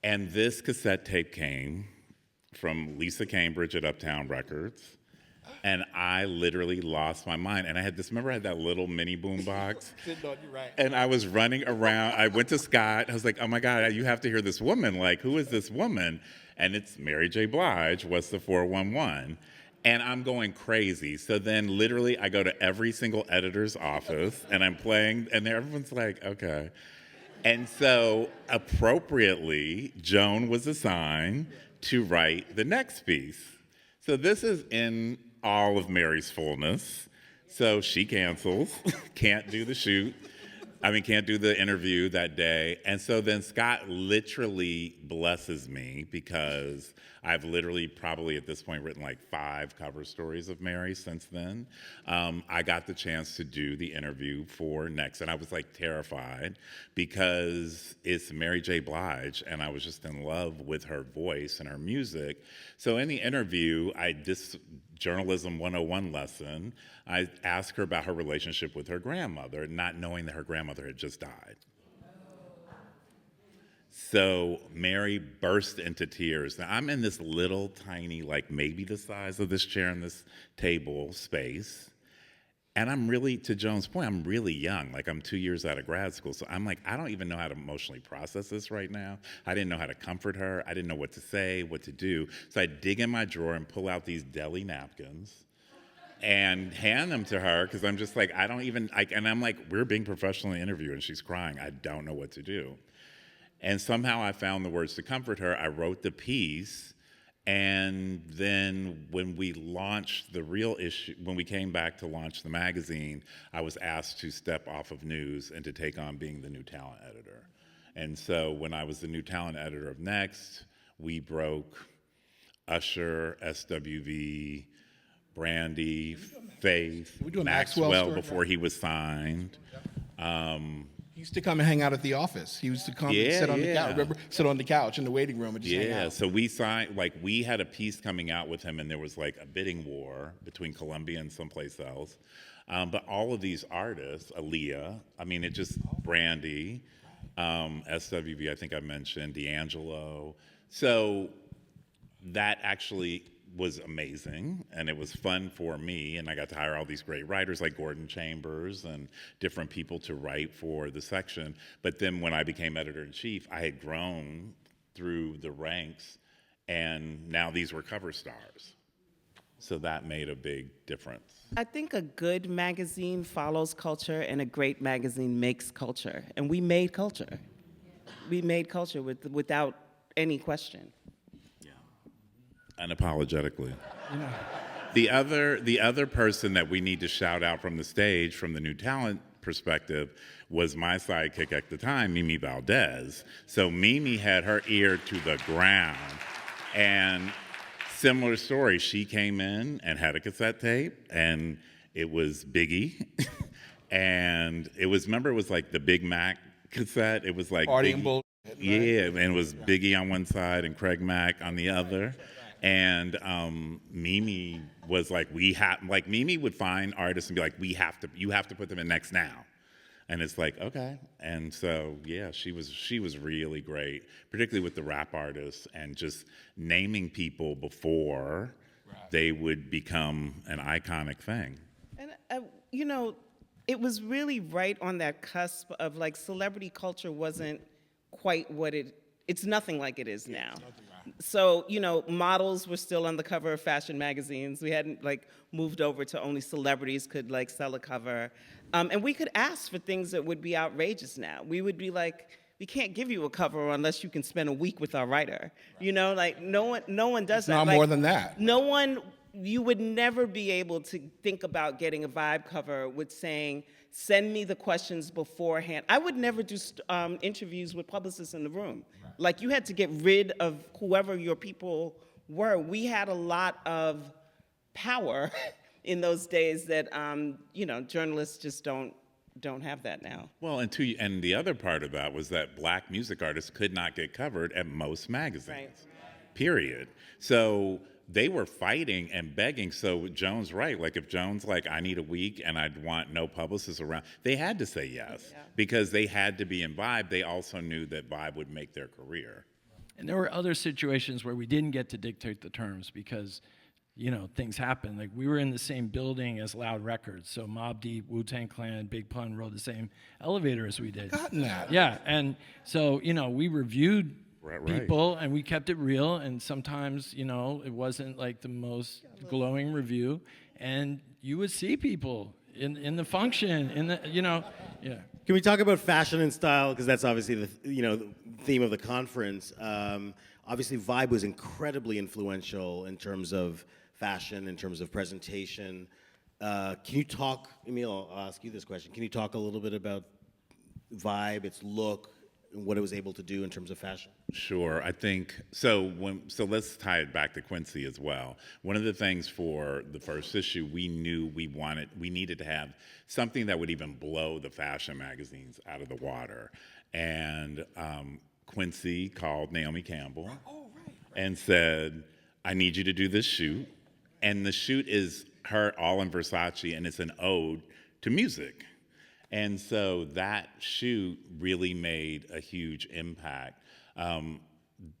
and this cassette tape came from Lisa Cambridge at Uptown Records, and I literally lost my mind. And I had this. Remember, I had that little mini boom box, and I was running around. I went to Scott. I was like, "Oh my God, you have to hear this woman! Like, who is this woman?" And it's Mary J. Blige. What's the 411? And I'm going crazy. So then literally I go to every single editor's office and I'm playing, and everyone's like, okay. And so appropriately, Joan was assigned to write the next piece. So this is in all of Mary's fullness. So she cancels, can't do the shoot. Can't do the interview that day. And so then Scott literally blesses me because I've literally probably at this point written like 5 cover stories of Mary since then. I got the chance to do the interview for Next, and I was like terrified because it's Mary J. Blige, and I was just in love with her voice and her music. So in the interview, this journalism 101 lesson, I asked her about her relationship with her grandmother, not knowing that her grandmother had just died. So Mary burst into tears. Now I'm in this little tiny, like maybe the size of this chair and this table space. And I'm really, to Joan's point, I'm really young. Like I'm 2 years out of grad school. So I'm like, I don't even know how to emotionally process this right now. I didn't know how to comfort her. I didn't know what to say, what to do. So I dig in my drawer and pull out these deli napkins and hand them to her because I'm just like, and I'm like, we're being professionally interviewed and she's crying. I don't know what to do. And somehow I found the words to comfort her. I wrote the piece. And then when we launched the real issue, when we came back to launch the magazine, I was asked to step off of news and to take on being the new talent editor. And so when I was the new talent editor of Next, we broke Usher, SWV, Brandy, Faith, Maxwell before he was signed. He used to come and hang out at the office. He used to come and sit on the couch. Remember, sit on the couch in the waiting room and just hang out. So we signed, like we had a piece coming out with him, and there was like a bidding war between Columbia and someplace else. But all of these artists, Aaliyah, Brandy, SWV, I think I mentioned, D'Angelo. So that actually was amazing, and it was fun for me, and I got to hire all these great writers like Gordon Chambers and different people to write for the section. But then when I became editor-in-chief, I had grown through the ranks, and now these were cover stars. So that made a big difference. I think a good magazine follows culture, and a great magazine makes culture. And we made culture. We made culture without any question. Unapologetically. The other person that we need to shout out from the stage from the new talent perspective was my sidekick at the time, Mimi Valdez. So Mimi had her ear to the ground. And similar story, she came in and had a cassette tape, and it was Biggie. And it was like the Big Mac cassette. It was like Party and Bull. Yeah, and it was Biggie on one side and Craig Mack on the other. And Mimi was like, Mimi would find artists and be like, you have to put them in next now. And it's like, okay. And so, yeah, she was really great, particularly with the rap artists and just naming people before they would become an iconic thing. And, it was really right on that cusp of like celebrity culture wasn't quite what it's nothing like it is now. So, models were still on the cover of fashion magazines. We hadn't like moved over to only celebrities could like sell a cover. And we could ask for things that would be outrageous now. We would be like, we can't give you a cover unless you can spend a week with our writer. Like no one does that. Not like, more than that. You would never be able to think about getting a Vibe cover with saying, send me the questions beforehand. I would never do interviews with publicists in the room. Right. Like you had to get rid of whoever your people were. We had a lot of power in those days that, journalists just don't have that now. Well, and the other part of that was that black music artists could not get covered at most magazines, right. Period. So they were fighting and begging. So Jones, right, like if Jones, like, I need a week and I'd want no publicists around, they had to say yes because they had to be in Vibe. They also knew that Vibe would make their career. And there were other situations where we didn't get to dictate the terms because, things happen. Like we were in the same building as Loud Records. So Mobb Deep, Wu-Tang Clan, Big Pun rode the same elevator as we did. Gotten that. Yeah, and so, we reviewed people and we kept it real, and sometimes it wasn't like the most glowing review, and you would see people in the function yeah. Can we talk about fashion and style, because that's obviously the theme of the conference. Obviously Vibe was incredibly influential in terms of fashion, in terms of presentation. Can you talk, Emil, I'll ask you this question, can you talk a little bit about Vibe, its look, what it was able to do in terms of fashion? Sure, I think so. Let's tie it back to Quincy as well. One of the things for the first issue, we knew we needed to have something that would even blow the fashion magazines out of the water. And Quincy called Naomi Campbell and said, "I need you to do this shoot." And the shoot is her all in Versace, and it's an ode to music. And so that shoot really made a huge impact.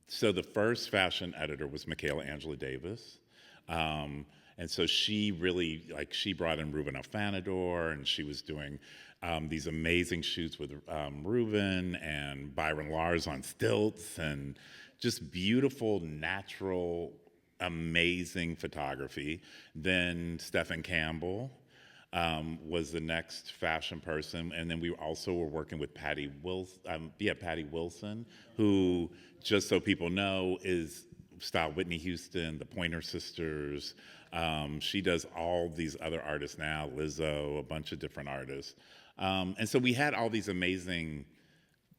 So the first fashion editor was Michaela Angela Davis. And so she really, she brought in Ruben Alfanador, and she was doing these amazing shoots with Ruben and Byron Lars on stilts, and just beautiful, natural, amazing photography. Then Stephen Campbell was the next fashion person, and then we also were working with Patty Wilson, who, just so people know, is styled Whitney Houston, the Pointer Sisters. She does all these other artists now, Lizzo, a bunch of different artists. And so we had all these amazing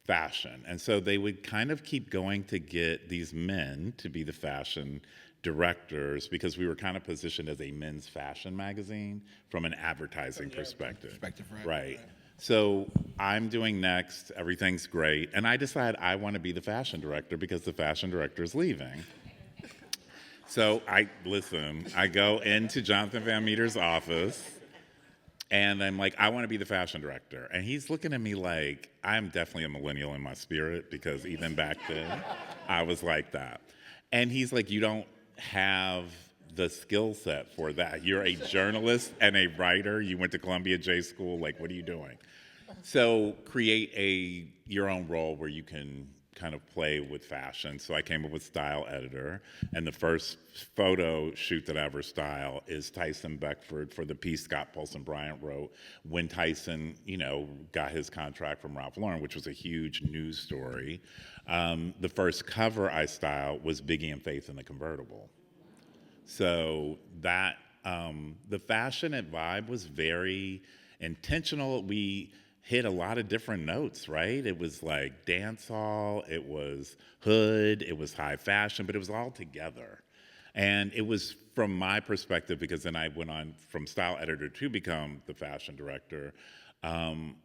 fashion, and so they would kind of keep going to get these men to be the fashion directors, because we were kind of positioned as a men's fashion magazine from an advertising perspective. Right. So I'm doing Next, everything's great, and I decide I want to be the fashion director because the fashion director is leaving. So I go into Jonathan Van Meter's office, and I'm like, I want to be the fashion director. And he's looking at me like, I'm definitely a millennial in my spirit, because even back then, I was like that. And he's like, you don't have the skill set for that. You're a journalist and a writer. You went to Columbia J School. Like, what are you doing? So create your own role where you can kind of play with fashion. So I came up with style editor, and the first photo shoot that I ever style is Tyson Beckford for the piece Scott Paulson Bryant wrote when Tyson, got his contract from Ralph Lauren, which was a huge news story. The first cover I styled was Biggie and Faith in the convertible. So that the fashion at Vibe was very intentional. We hit a lot of different notes, right? It was like dance hall, it was hood, it was high fashion, but it was all together. And it was, from my perspective, because then I went on from style editor to become the fashion director, and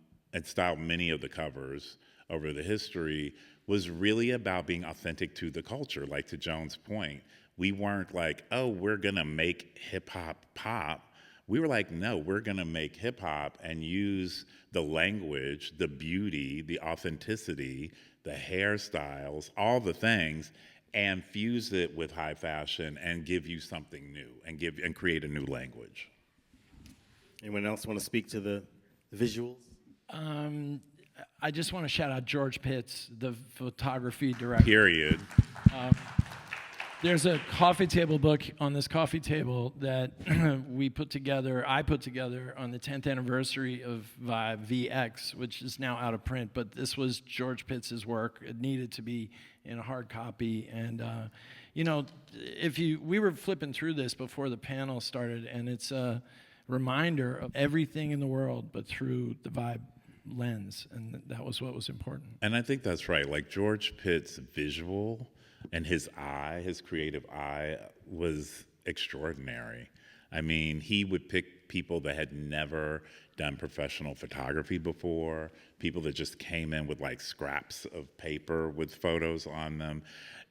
styled many of the covers over the history, was really about being authentic to the culture. Like, to Joan's point, We weren't like, oh, we're gonna make hip hop pop. We were like, no, we're gonna make hip hop and use the language, the beauty, the authenticity, the hairstyles, all the things, and fuse it with high fashion and give you something new and create a new language. Anyone else want to speak to the visuals? I just want to shout out George Pitts, the photography director. Period. There's a coffee table book on this coffee table that I put together on the 10th anniversary of Vibe VX, which is now out of print, but this was George Pitts' work. It needed to be in a hard copy. And, we were flipping through this before the panel started, and it's a reminder of everything in the world, but through the Vibe lens, and that was what was important. And I think that's right. Like George Pitt's visual and his creative eye was extraordinary. I mean, he would pick people that had never done professional photography before, people that just came in with like scraps of paper with photos on them.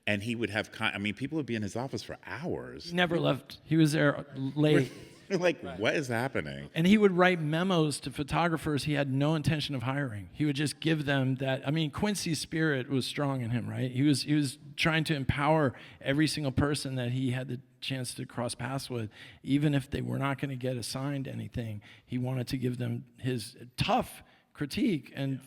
And he would have, people would be in his office for hours. He never left. He was there late. Like, what is happening? And he would write memos to photographers he had no intention of hiring. He would just give them that. I mean, Quincy's spirit was strong in him, right? He was trying to empower every single person that he had the chance to cross paths with, even if they were not going to get assigned anything. He wanted to give them his tough critique and,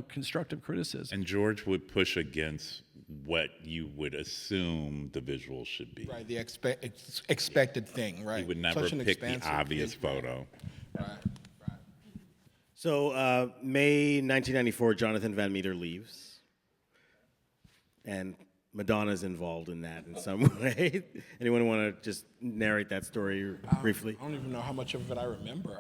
constructive criticism. And George would push against what you would assume the visual should be. Right, the expected thing, right? He would never pick the obvious photo. Right. So May 1994, Jonathan Van Meter leaves, and Madonna's involved in that in some way. Anyone want to just narrate that story briefly? I don't even know how much of it I remember.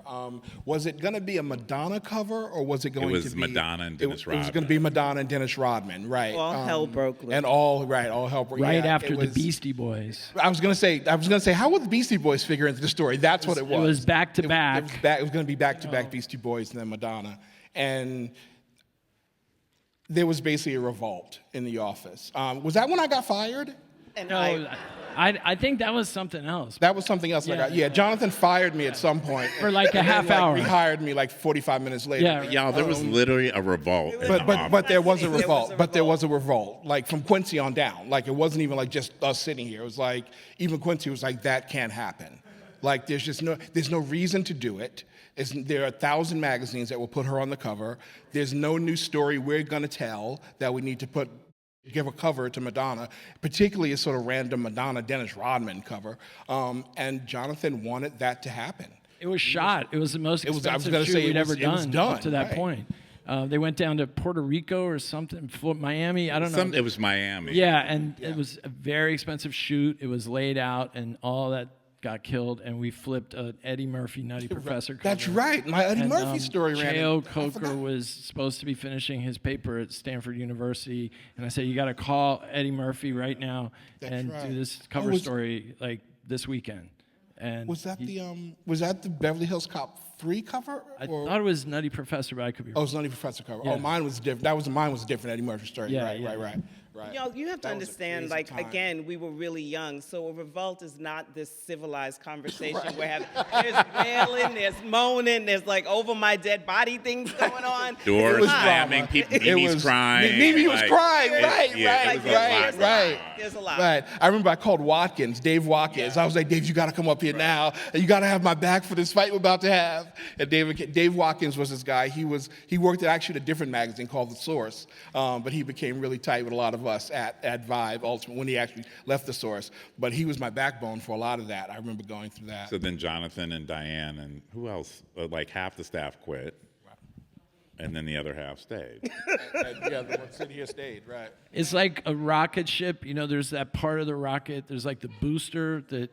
Was it going to be a Madonna cover, or was it going to be... It was Madonna and Dennis Rodman. It was going to be Madonna and Dennis Rodman, right. All hell broke loose. And all hell broke. Right yeah, after the Beastie Boys. I was going to say, how would the Beastie Boys figure into the story? That's what it was. It was back to back. It was going to be back-to-back Beastie Boys and then Madonna. And there was basically a revolt in the office. Was that when I got fired? And No, I think that was something else. That was something else. Jonathan fired me at some point. For like a half hour. Rehired me like 45 minutes later. Yeah. Y'all, there was literally a revolt. But there was a There was revolt. a But there revolt. was a revolt, like from Quincy on down. Like it wasn't even like just us sitting here. It was like even Quincy was like, that can't happen. Like there's no reason to do it. There are 1,000 magazines that will put her on the cover. There's no new story we're gonna tell that we need to give a cover to Madonna, particularly a sort of random Madonna Dennis Rodman cover. And Jonathan wanted that to happen. It was shot. It was the most I was expensive gonna shoot say we'd ever it was done done, up to that right. point. They went down to Puerto Rico or something, Miami. I don't know. It was Miami. Yeah, and it was a very expensive shoot. It was laid out, and all that got killed, and we flipped an Eddie Murphy Nutty Professor cover. That's right. My Eddie Murphy story ran. Cheo I Coker forgot. was supposed to be finishing his paper at Stanford University, and I said, you got to call Eddie Murphy right now and right. do this cover was- story like this weekend. And Was that the Beverly Hills Cop 3 cover? I thought it was Nutty Professor, but I could be Oh, wrong. it's Nutty Professor cover. Yeah. Oh, mine was different. Mine was a different Eddie Murphy story. Yeah, right. You have to That was a understand, crazy like, time. again, we were really young, so a revolt is not this civilized conversation we're having. There's wailing, there's moaning, there's like over my dead body things going on. Doors was slamming, drama. Mimi's crying. Mimi was like, crying, it- right, yeah, right, it was a lot. right. There's a lot. Right. I remember I called Watkins, Dave Watkins. I was like, Dave, you got to come up here now. You got to have my back for this fight we're about to have. And Dave Watkins was this guy. He worked at actually a different magazine called The Source, but he became really tight with a lot of us at Vibe ultimately when he actually left The Source. But he was my backbone for a lot of that. I remember going through that. So then Jonathan and Diane and who else? Like half the staff quit, and then the other half stayed. Yeah, the one sitting here stayed, right. It's like a rocket ship. There's that part of the rocket. There's like the booster that,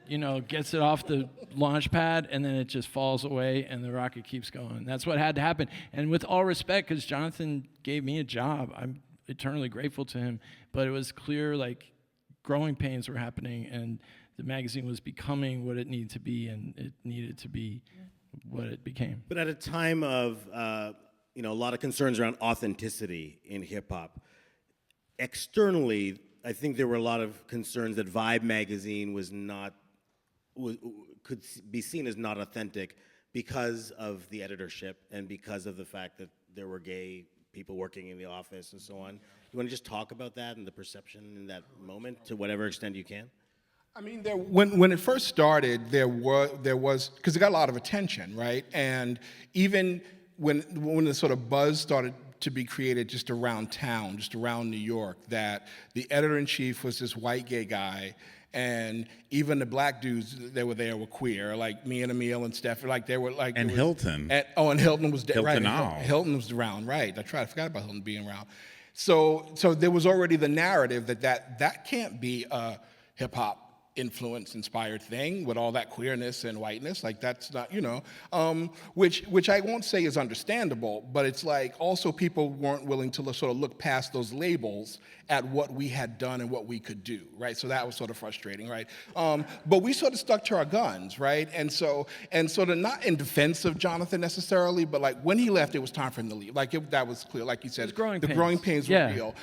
gets it off the launch pad, and then it just falls away, and the rocket keeps going. That's what had to happen. And with all respect, because Jonathan gave me a job, I'm eternally grateful to him. But it was clear, like, growing pains were happening, and the magazine was becoming what it needed to be, and it needed to be what it became. But at a time of a lot of concerns around authenticity in hip hop, externally, I think there were a lot of concerns that Vibe magazine could be seen as not authentic because of the editorship and because of the fact that there were gay people working in the office and so on. You want to just talk about that and the perception in that moment to whatever extent you can? I mean, when it first started, there was because it got a lot of attention, right? And even when the sort of buzz started to be created just around town, just around New York, that the editor-in-chief was this white gay guy, and even the black dudes that were there were queer, like me and Emil and Steph, like they were like. And Hilton. And Hilton was Hilton right. Hilton was around, right? I forgot about Hilton being around. So there was already the narrative that can't be a hip hop influence inspired thing with all that queerness and whiteness, like that's not, which I won't say is understandable, but it's like also people weren't willing to sort of look past those labels at what we had done and what we could do, right? So that was sort of frustrating, right? But we sort of stuck to our guns, right? And sort of not in defense of Jonathan necessarily, but like when he left, it was time for him to leave. Like that was clear, like you said, growing pains were real.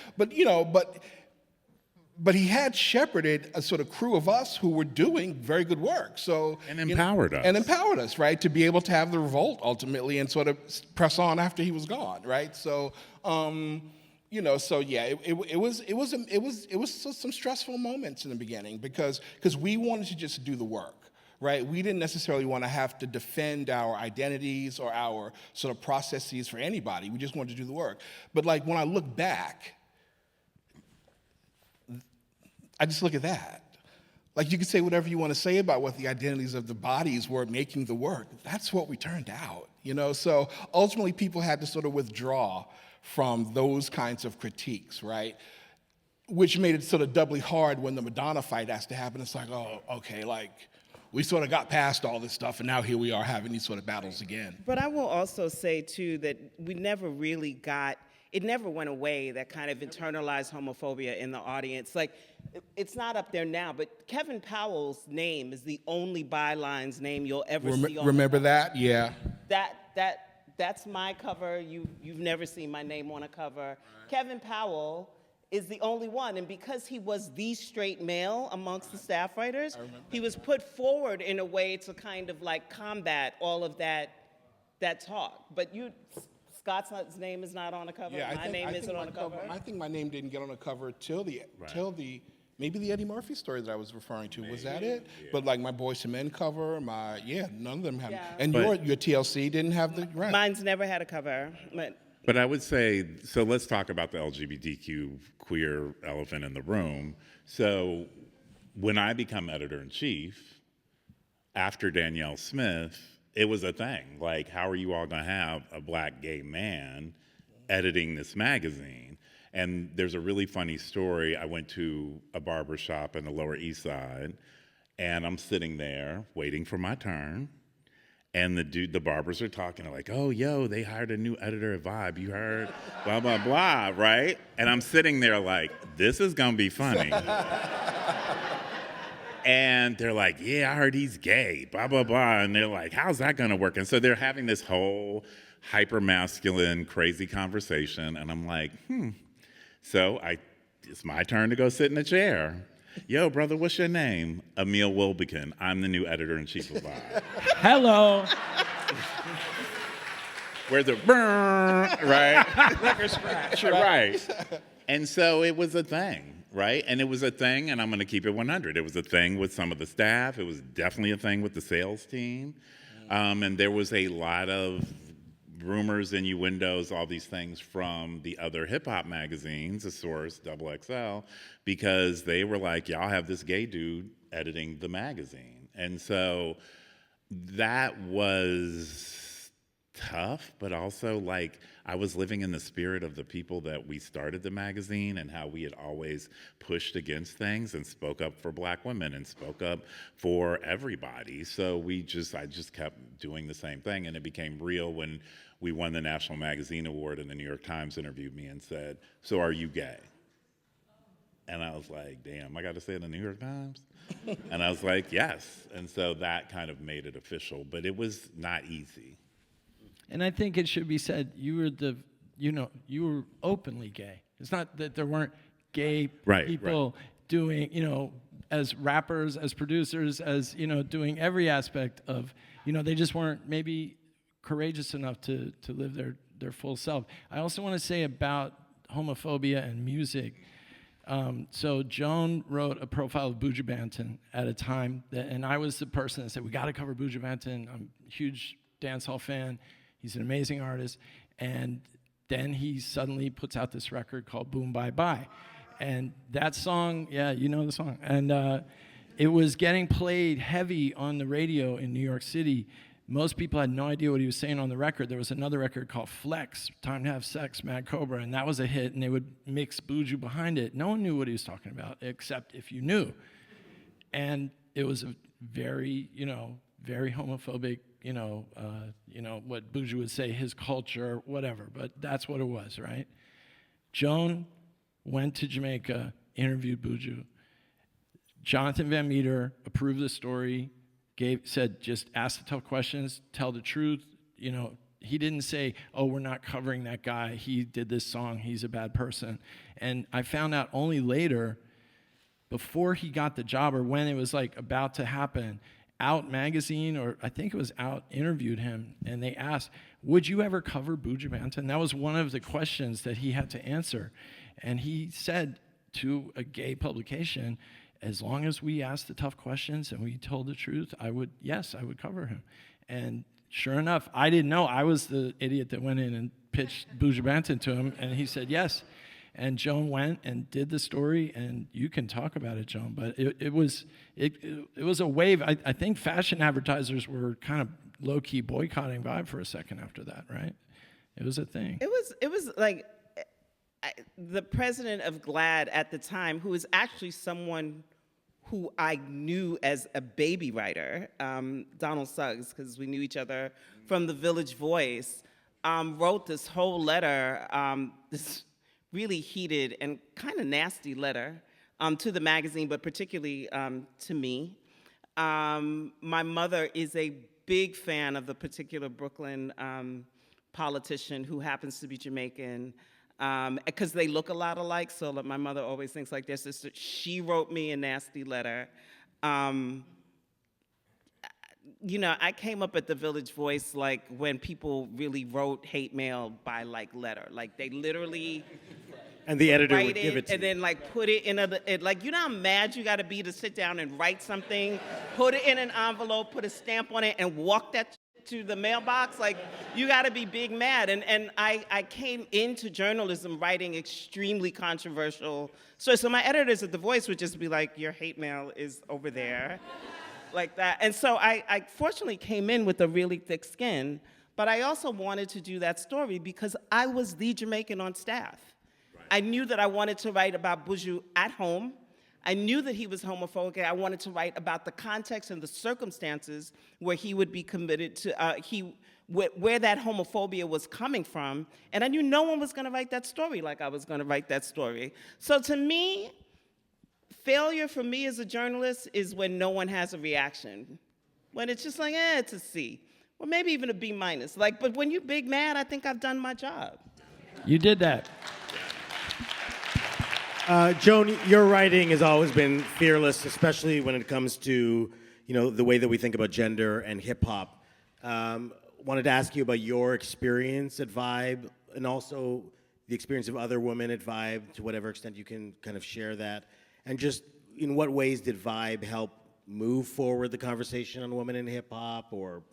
But he had shepherded a sort of crew of us who were doing very good work. So And empowered us. And empowered us, right, to be able to have the revolt ultimately and sort of press on after he was gone, right? So, so yeah, it was some stressful moments in the beginning because we wanted to just do the work. Right, we didn't necessarily want to have to defend our identities or our sort of processes for anybody. We just wanted to do the work. But like when I look back, I just look at that. Like you can say whatever you want to say about what the identities of the bodies were making the work. That's what we turned out, So ultimately people had to sort of withdraw from those kinds of critiques, right? Which made it sort of doubly hard when the Madonna fight has to happen. It's like, oh, okay, like we sort of got past all this stuff and now here we are having these sort of battles again. But I will also say too that we never really it never went away, that kind of internalized homophobia in the audience. Like, it's not up there now, but Kevin Powell's name is the only byline's name you'll ever see on Remember that? Yeah. That's my cover. You've never seen my name on a cover. Right. Kevin Powell is the only one, and because he was the straight male amongst the staff writers, he was put forward in a way to kind of like combat all of that talk. But Scott's name is not on the cover. Yeah, my name isn't on the cover. I think my name didn't get on the cover till maybe the Eddie Murphy story that I was referring to. Was that it? Yeah. But like my Boyz II Men cover, none of them have. Yeah. And your TLC didn't have the right. Mine's never had a cover. But I would say, so let's talk about the LGBTQ queer elephant in the room. So when I become editor-in-chief, after Danielle Smith, it was a thing. Like, how are you all going to have a black gay man editing this magazine? And there's a really funny story. I went to a barber shop in the Lower East Side, and I'm sitting there waiting for my turn. And the barbers are talking, they're like, oh, yo, they hired a new editor at Vibe. You heard? Blah, blah, blah, right? And I'm sitting there like, this is going to be funny. And they're like, yeah, I heard he's gay, blah, blah, blah. And they're like, how's that going to work? And so they're having this whole hyper-masculine, crazy conversation. And I'm like, So it's my turn to go sit in a chair. Yo, brother, what's your name? Emil Wilbekin. I'm the new editor-in-chief of Vibe. Hello. Where's the right? Record scratch. Right. And so it was a thing, right? And it was a thing, and I'm going to keep it 100. It was a thing with some of the staff. It was definitely a thing with the sales team. And there was a lot of rumors, innuendos, all these things from the other hip-hop magazines, The Source, XXL, because they were like, y'all have this gay dude editing the magazine. And so that was tough, but also like I was living in the spirit of the people that we started the magazine and how we had always pushed against things and spoke up for black women and spoke up for everybody. So I just kept doing the same thing, and it became real when we won the National Magazine Award and the New York Times interviewed me and said, so are you gay? And I was like, damn, I got to say it in the New York Times? And I was like, yes. And so that kind of made it official, but it was not easy. And I think it should be said, you were openly gay. It's not that there weren't gay Right, people doing, as rappers, as producers, as, doing every aspect of, they just weren't maybe courageous enough to live their full self. I also want to say about homophobia and music. So Joan wrote a profile of Buju Banton at a time and I was the person that said, we got to cover Buju Banton. I'm a huge dancehall fan. He's an amazing artist. And then he suddenly puts out this record called Boom Bye Bye. And that song, yeah, you know the song. And it was getting played heavy on the radio in New York City. Most people had no idea what he was saying on the record. There was another record called Flex, Time to Have Sex, Mad Cobra, and that was a hit, and they would mix Buju behind it. No one knew what he was talking about, except if you knew. And it was a very, very homophobic, what Buju would say, his culture, whatever, but that's what it was, right? Joan went to Jamaica, interviewed Buju. Jonathan Van Meter approved the story, said, just ask the tough questions, tell the truth. He didn't say, oh, we're not covering that guy. He did this song. He's a bad person. And I found out only later, before he got the job or when it was about to happen, Out magazine, or I think it was Out, interviewed him, and they asked, would you ever cover Buju Banton? That was one of the questions that he had to answer. And he said to a gay publication, as long as we asked the tough questions and we told the truth, I would cover him. And sure enough, I didn't know. I was the idiot that went in and pitched Buju Banton to him, and he said yes. And Joan went and did the story, and you can talk about it, Joan. But it was a wave. I think fashion advertisers were kind of low-key boycotting Vibe for a second after that, right? It was a thing. It was like the president of GLAAD at the time, who was actually someone who I knew as a baby writer, Donald Suggs, because we knew each other from the Village Voice, wrote this whole letter, this really heated and kind of nasty letter to the magazine, but particularly to me. My mother is a big fan of the particular Brooklyn politician who happens to be Jamaican, because they look a lot alike, so my mother always thinks like their sister. She wrote me a nasty letter. I came up at the Village Voice when people really wrote hate mail by letter. They literally And the editor write would give it to and you. then put it in you know how mad you got to be to sit down and write something, put it in an envelope, put a stamp on it, and walk that to the mailbox. You got to be big mad. And I came into journalism writing extremely controversial stories. So my editors at The Voice would just be like, your hate mail is over there, like that. And so I fortunately came in with a really thick skin, but I also wanted to do that story because I was the Jamaican on staff. I knew that I wanted to write about Buju at home. I knew that he was homophobic. I wanted to write about the context and the circumstances where he would be committed to, where that homophobia was coming from. And I knew no one was going to write that story like I was going to write that story. So to me, failure for me as a journalist is when no one has a reaction. When it's just it's a C. Or maybe even a B minus. But when you're big mad, I think I've done my job. You did that. Joan, your writing has always been fearless, especially when it comes to, the way that we think about gender and hip hop. Wanted to ask you about your experience at Vibe and also the experience of other women at Vibe, to whatever extent you can kind of share that. And just in what ways did Vibe help move forward the conversation on women in hip hop or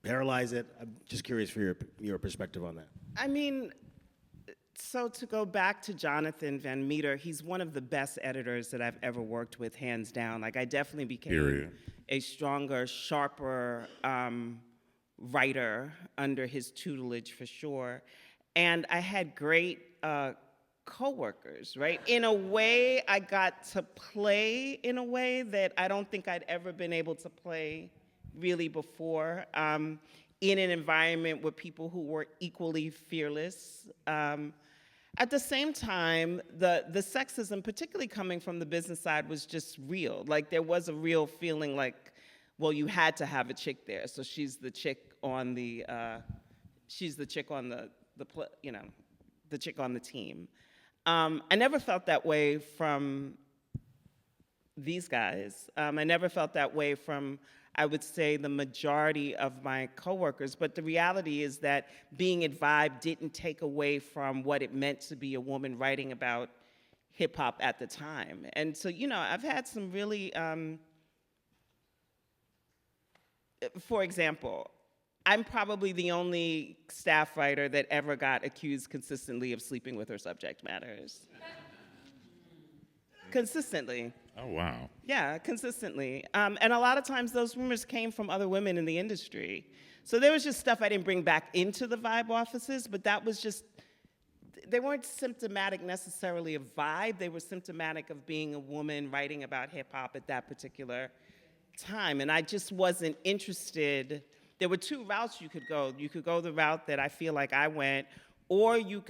paralyze it? I'm just curious for your perspective on that. I mean, so to go back to Jonathan Van Meter, he's one of the best editors that I've ever worked with, hands down. I definitely became a stronger, sharper writer under his tutelage, for sure. And I had great coworkers, right? In a way, I got to play in a way that I don't think I'd ever been able to play really before, in an environment with people who were equally fearless. At the same time, the sexism, particularly coming from the business side, was just real. There was a real feeling well, you had to have a chick there, so she's the chick on the chick on the team. I never felt that way from these guys. I never felt that way from, I would say, the majority of my coworkers. But the reality is that being at Vibe didn't take away from what it meant to be a woman writing about hip hop at the time. And so, I've had some really, for example, I'm probably the only staff writer that ever got accused consistently of sleeping with her subject matters. Consistently. Oh, wow. Yeah, consistently. And a lot of times those rumors came from other women in the industry. So there was just stuff I didn't bring back into the Vibe offices, but that was just, they weren't symptomatic necessarily of Vibe. They were symptomatic of being a woman writing about hip hop at that particular time. And I just wasn't interested. There were two routes you could go. You could go the route that I feel like I went, or you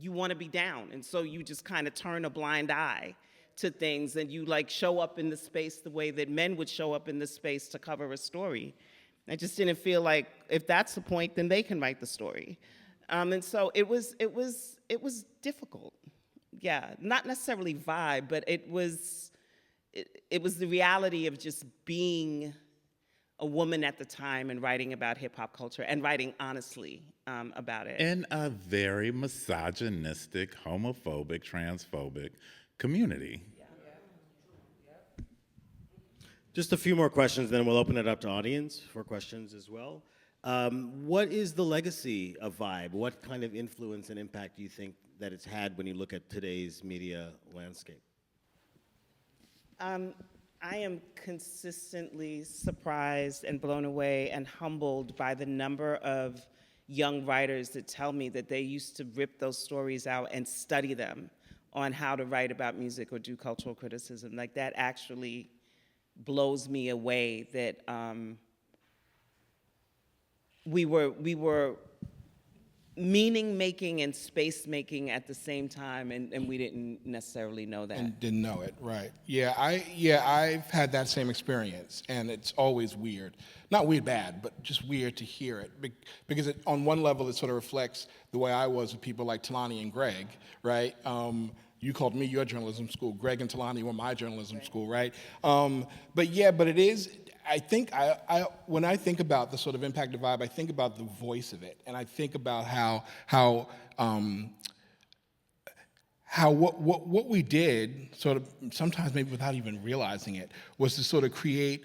want to be down. And so you just kind of turn a blind eye to things, and you show up in the space the way that men would show up in the space to cover a story. I just didn't feel like if that's the point, then they can write the story. And so it was difficult. Yeah, not necessarily Vibe, but it was the reality of just being a woman at the time and writing about hip hop culture and writing honestly about it. In a very misogynistic, homophobic, transphobic community. Just a few more questions, then we'll open it up to audience for questions as well. What is the legacy of Vibe? What kind of influence and impact do you think that it's had when you look at today's media landscape? I am consistently surprised and blown away and humbled by the number of young writers that tell me that they used to rip those stories out and study them on how to write about music or do cultural criticism. That actually blows me away that we were meaning making and space making at the same time, and we didn't necessarily know that. And didn't know it, right? I've had that same experience, and it's always weird. Not weird bad, but just weird to hear it, because on one level it sort of reflects the way I was with people like Talani and Greg, right? You called me your journalism school. Greg and Talani were my journalism school, right? But it is. I think when I think about the sort of impact of Vibe, I think about the voice of it, and I think about how what we did, sort of sometimes maybe without even realizing it, was to sort of create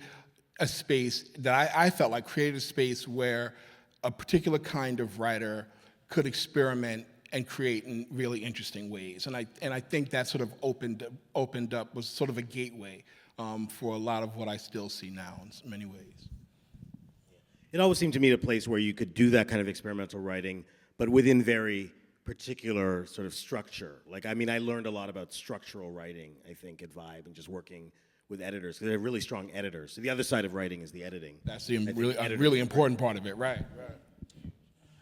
a space that I felt like created a space where a particular kind of writer could experiment and create in really interesting ways, and I think that sort of opened up, was sort of a gateway for a lot of what I still see now in many ways. It always seemed to me a place where you could do that kind of experimental writing, but within very particular sort of structure. I learned a lot about structural writing, I think, at Vibe, and just working with editors, because they're really strong editors. So the other side of writing is the editing. That's the really important part of it, right?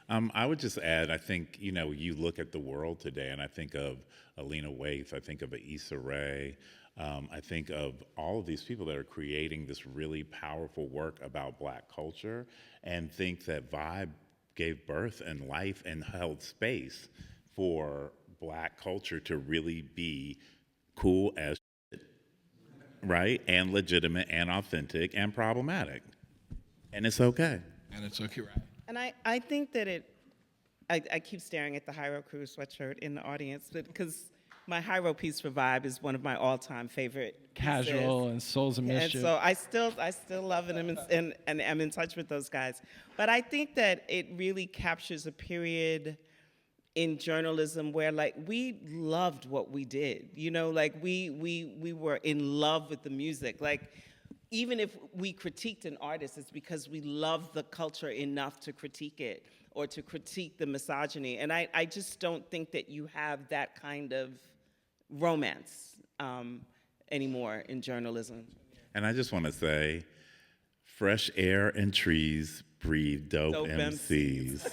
I would just add, I think, you look at the world today, and I think of Alina Waithe, I think of Issa Rae, I think of all of these people that are creating this really powerful work about Black culture, and think that Vibe gave birth and life and held space for Black culture to really be cool as shit, right? And legitimate and authentic and problematic. And it's okay. And it's okay, right? And I think that I keep staring at the Hyro Crew sweatshirt in the audience, because my Hyro piece for Vibe is one of my all-time favorite pieces. Casual and Souls of Mischief. And so I still love it and I'm in touch with those guys. But I think that it really captures a period in journalism where we loved what we did. We were in love with the music. Even if we critiqued an artist, it's because we loved the culture enough to critique it or to critique the misogyny. And I just don't think that you have that kind of romance anymore in journalism. And I just want to say, fresh air and trees breed dope MCs.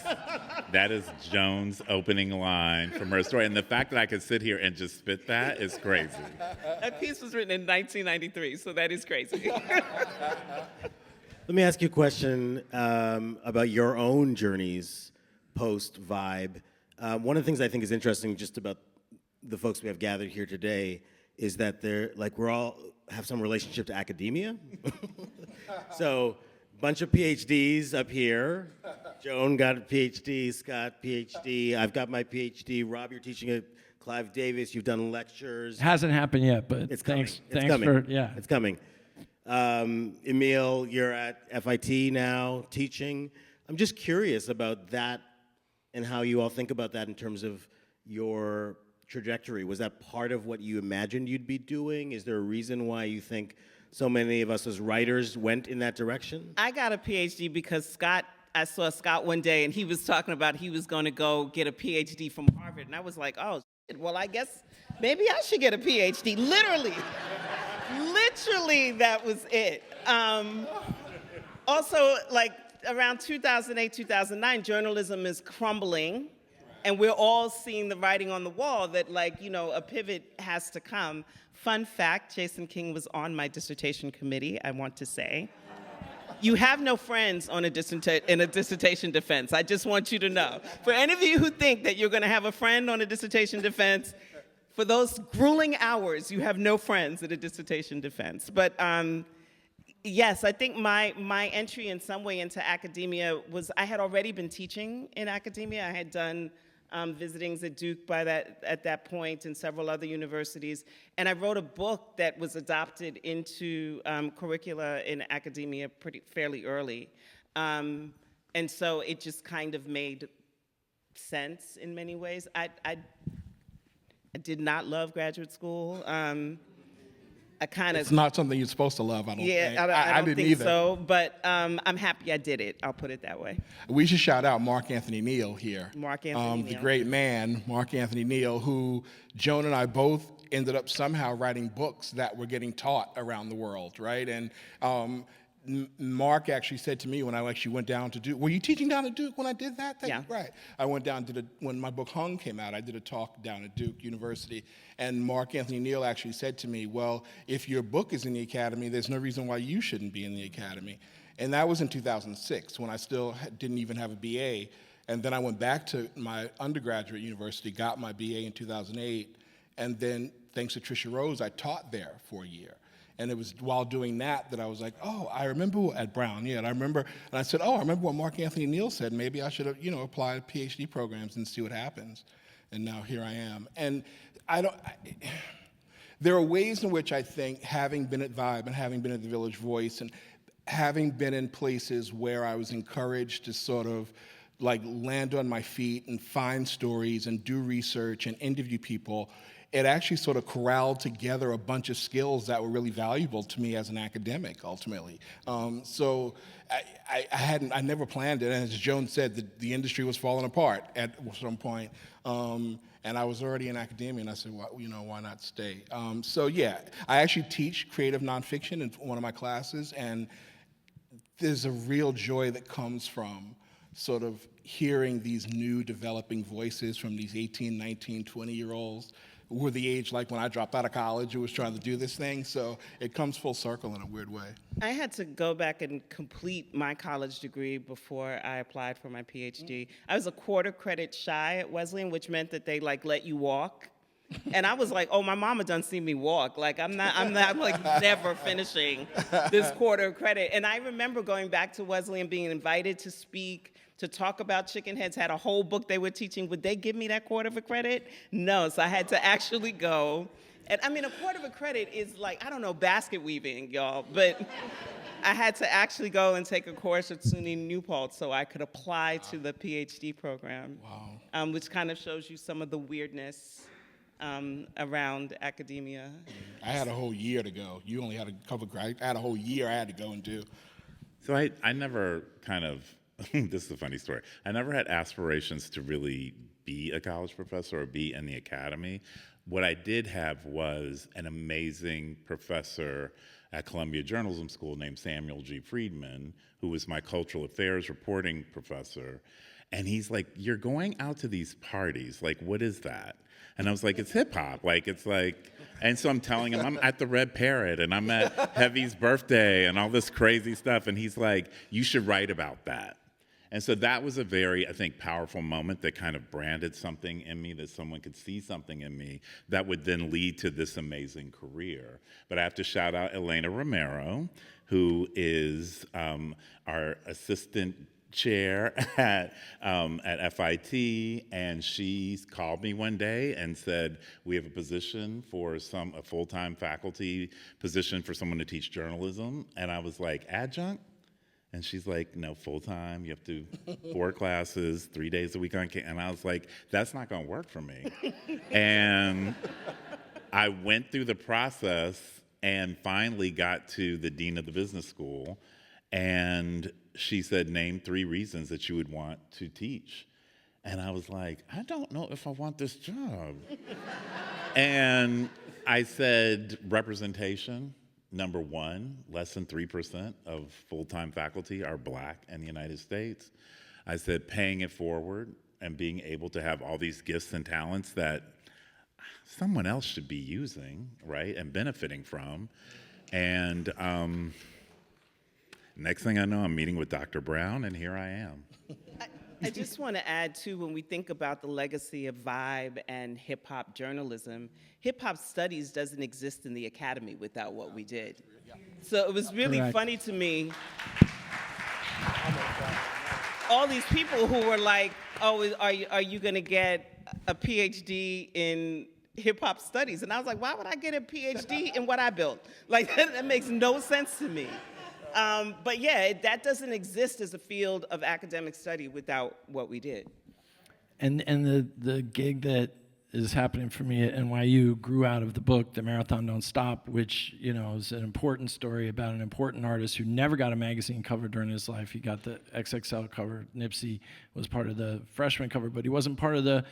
That is Jones' opening line from her story. And the fact that I could sit here and just spit that is crazy. That piece was written in 1993, so that is crazy. Let me ask you a question about your own journeys post-Vibe. One of the things I think is interesting just about the folks we have gathered here today is that they're like we're all have some relationship to academia. So, bunch of PhDs up here. Joan got a PhD, Scott PhD. I've got my PhD. Rob, you're teaching at Clive Davis. You've done lectures. Hasn't happened yet, but It's coming. thanks It's coming. for, yeah. It's coming. Emil, you're at FIT now teaching. I'm just curious about that and how you all think about that in terms of your trajectory. Was that part of what you imagined you'd be doing? Is there a reason why you think so many of us as writers went in that direction? I got a PhD because I saw Scott one day and he was talking about he was going to go get a PhD from Harvard. And I was like, oh, shit, well, I guess maybe I should get a PhD. Literally, that was it. Also, like around 2008, 2009, journalism is crumbling. And we're all seeing the writing on the wall that, like, you know, a pivot has to come. Fun fact, Jason King was on my dissertation committee, I want to say. You have no friends on in a dissertation defense. I just want you to know. For any of you who think that you're going to have a friend on a dissertation defense, for those grueling hours, you have no friends at a dissertation defense. But yes, I think my entry in some way into academia was I had already been teaching in academia. I had done visitings at Duke at that point and several other universities. And I wrote a book that was adopted into curricula in academia fairly early. And so it just kind of made sense in many ways. I did not love graduate school. It's not something you're supposed to love, I don't think. I don't didn't think either. so, but I'm happy I did it. I'll put it that way. We should shout out Mark Anthony Neal here. Mark Anthony The Neal. great man, Mark Anthony Neal, who Joan and I both ended up somehow writing books that were getting taught around the world, right? And Mark actually said to me when I actually went down to Duke, were you teaching down at Duke when I did that? Yeah. Right. I went down, when my book Hung came out, I did a talk down at Duke University, and Mark Anthony Neal actually said to me, well, if your book is in the academy, there's no reason why you shouldn't be in the academy. And that was in 2006, when I still didn't even have a BA. And then I went back to my undergraduate university, got my BA in 2008, and then, thanks to Tricia Rose, I taught there for a year. And it was while doing that I was like, oh, I remember at Brown, yeah. And I said, oh, I remember what Mark Anthony Neal said. Maybe I should have, apply to PhD programs and see what happens. And now here I am. And there are ways in which I think, having been at Vibe and having been at the Village Voice and having been in places where I was encouraged to sort of like land on my feet and find stories and do research and interview people, it actually sort of corralled together a bunch of skills that were really valuable to me as an academic, ultimately. So I never planned it, and as Joan said, the industry was falling apart at some point, and I was already in academia, and I said, well, why not stay? So yeah, I actually teach creative nonfiction in one of my classes, and there's a real joy that comes from sort of hearing these new developing voices from these 18, 19, 20-year-olds who were the age like when I dropped out of college who was trying to do this thing. So it comes full circle in a weird way. I had to go back and complete my college degree before I applied for my PhD. I was a quarter credit shy at Wesleyan, which meant that they let you walk. And I was like, oh, my mama done seen me walk. Like, I'm not like never finishing this quarter credit. And I remember going back to Wesleyan, being invited to speak, to talk about chicken heads, had a whole book they were teaching. Would they give me that quarter of a credit? No, so I had to actually go. And I mean, a quarter of a credit is like, I don't know, basket weaving, y'all. But I had to actually go and take a course at SUNY Newport so I could apply to the PhD program. Wow. Which kind of shows you some of the weirdness around academia. I had a whole year to go. You only had a couple of, I had a whole year I had to go and do. So I never kind of, this is a funny story. I never had aspirations to really be a college professor or be in the academy. What I did have was an amazing professor at Columbia Journalism School named Samuel G. Friedman, who was my cultural affairs reporting professor. And he's like, you're going out to these parties, like, what is that? And I was like, it's hip hop. Like, it's like, and so I'm telling him, I'm at the Red Parrot and I'm at Heavy's birthday and all this crazy stuff. And he's like, you should write about that. And so that was a very, I think, powerful moment that kind of branded something in me, that someone could see something in me that would then lead to this amazing career. But I have to shout out Elena Romero, who is our assistant chair at FIT, and she called me one day and said, we have a position for a full-time faculty position for someone to teach journalism. And I was like, adjunct? And she's like, no, full-time, you have to 4 classes, 3 days a week on campus. And I was like, that's not gonna work for me. And I went through the process and finally got to the dean of the business school, and she said, name 3 reasons that you would want to teach. And I was like, I don't know if I want this job. And I said, representation, number 1, less than 3% of full-time faculty are Black in the United States. I said, paying it forward and being able to have all these gifts and talents that someone else should be using, right, and benefiting from. And next thing I know, I'm meeting with Dr. Brown, and here I am. I just want to add, too, when we think about the legacy of Vibe and hip-hop journalism, hip-hop studies doesn't exist in the academy without what we did. So it was really Correct. funny to me, all these people who were like, oh, are you going to get a PhD in hip-hop studies? And I was like, why would I get a PhD in what I built? Like, that makes no sense to me. But yeah, that doesn't exist as a field of academic study without what we did. And the gig that is happening for me at NYU grew out of the book, The Marathon Don't Stop, which, you know, is an important story about an important artist who never got a magazine cover during his life. He got the XXL cover. Nipsey was part of the freshman cover, but he wasn't part of the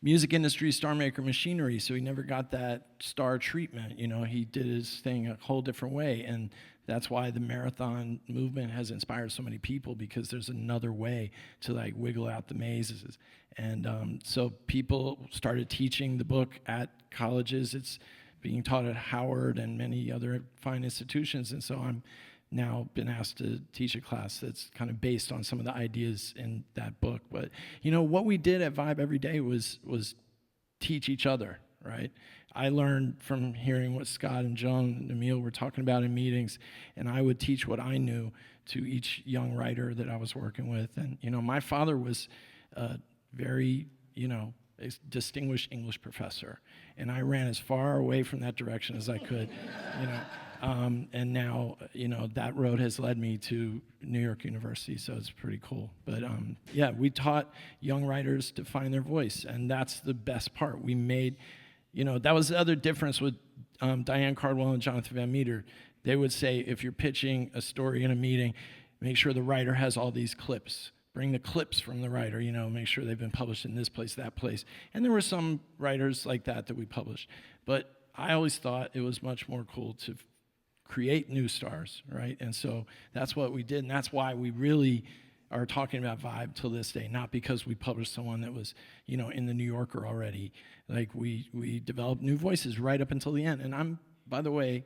music industry star maker machinery, so he never got that star treatment. You know, he did his thing a whole different way, and that's why the marathon movement has inspired so many people, because there's another way to like wiggle out the mazes. And so people started teaching the book at colleges. It's being taught at Howard and many other fine institutions. And so I'm now been asked to teach a class that's kind of based on some of the ideas in that book. But, you know, what we did at Vibe every day was teach each other, right? I learned from hearing what Scott and Joan and Emil were talking about in meetings, and I would teach what I knew to each young writer that I was working with. And, you know, my father was a very, you know, a distinguished English professor, and I ran as far away from that direction as I could, you know. And now, you know, that road has led me to New York University, so it's pretty cool. But yeah, we taught young writers to find their voice, and that's the best part. We made, you know, that was the other difference with Diane Cardwell and Jonathan Van Meter. They would say, if you're pitching a story in a meeting, make sure the writer has all these clips. Bring the clips from the writer, you know, make sure they've been published in this place, that place. And there were some writers like that we published. But I always thought it was much more cool to create new stars, right? And so that's what we did, and that's why we really are talking about Vibe till this day, not because we published someone that was, you know, in the New Yorker already. Like, we developed new voices right up until the end. And by the way,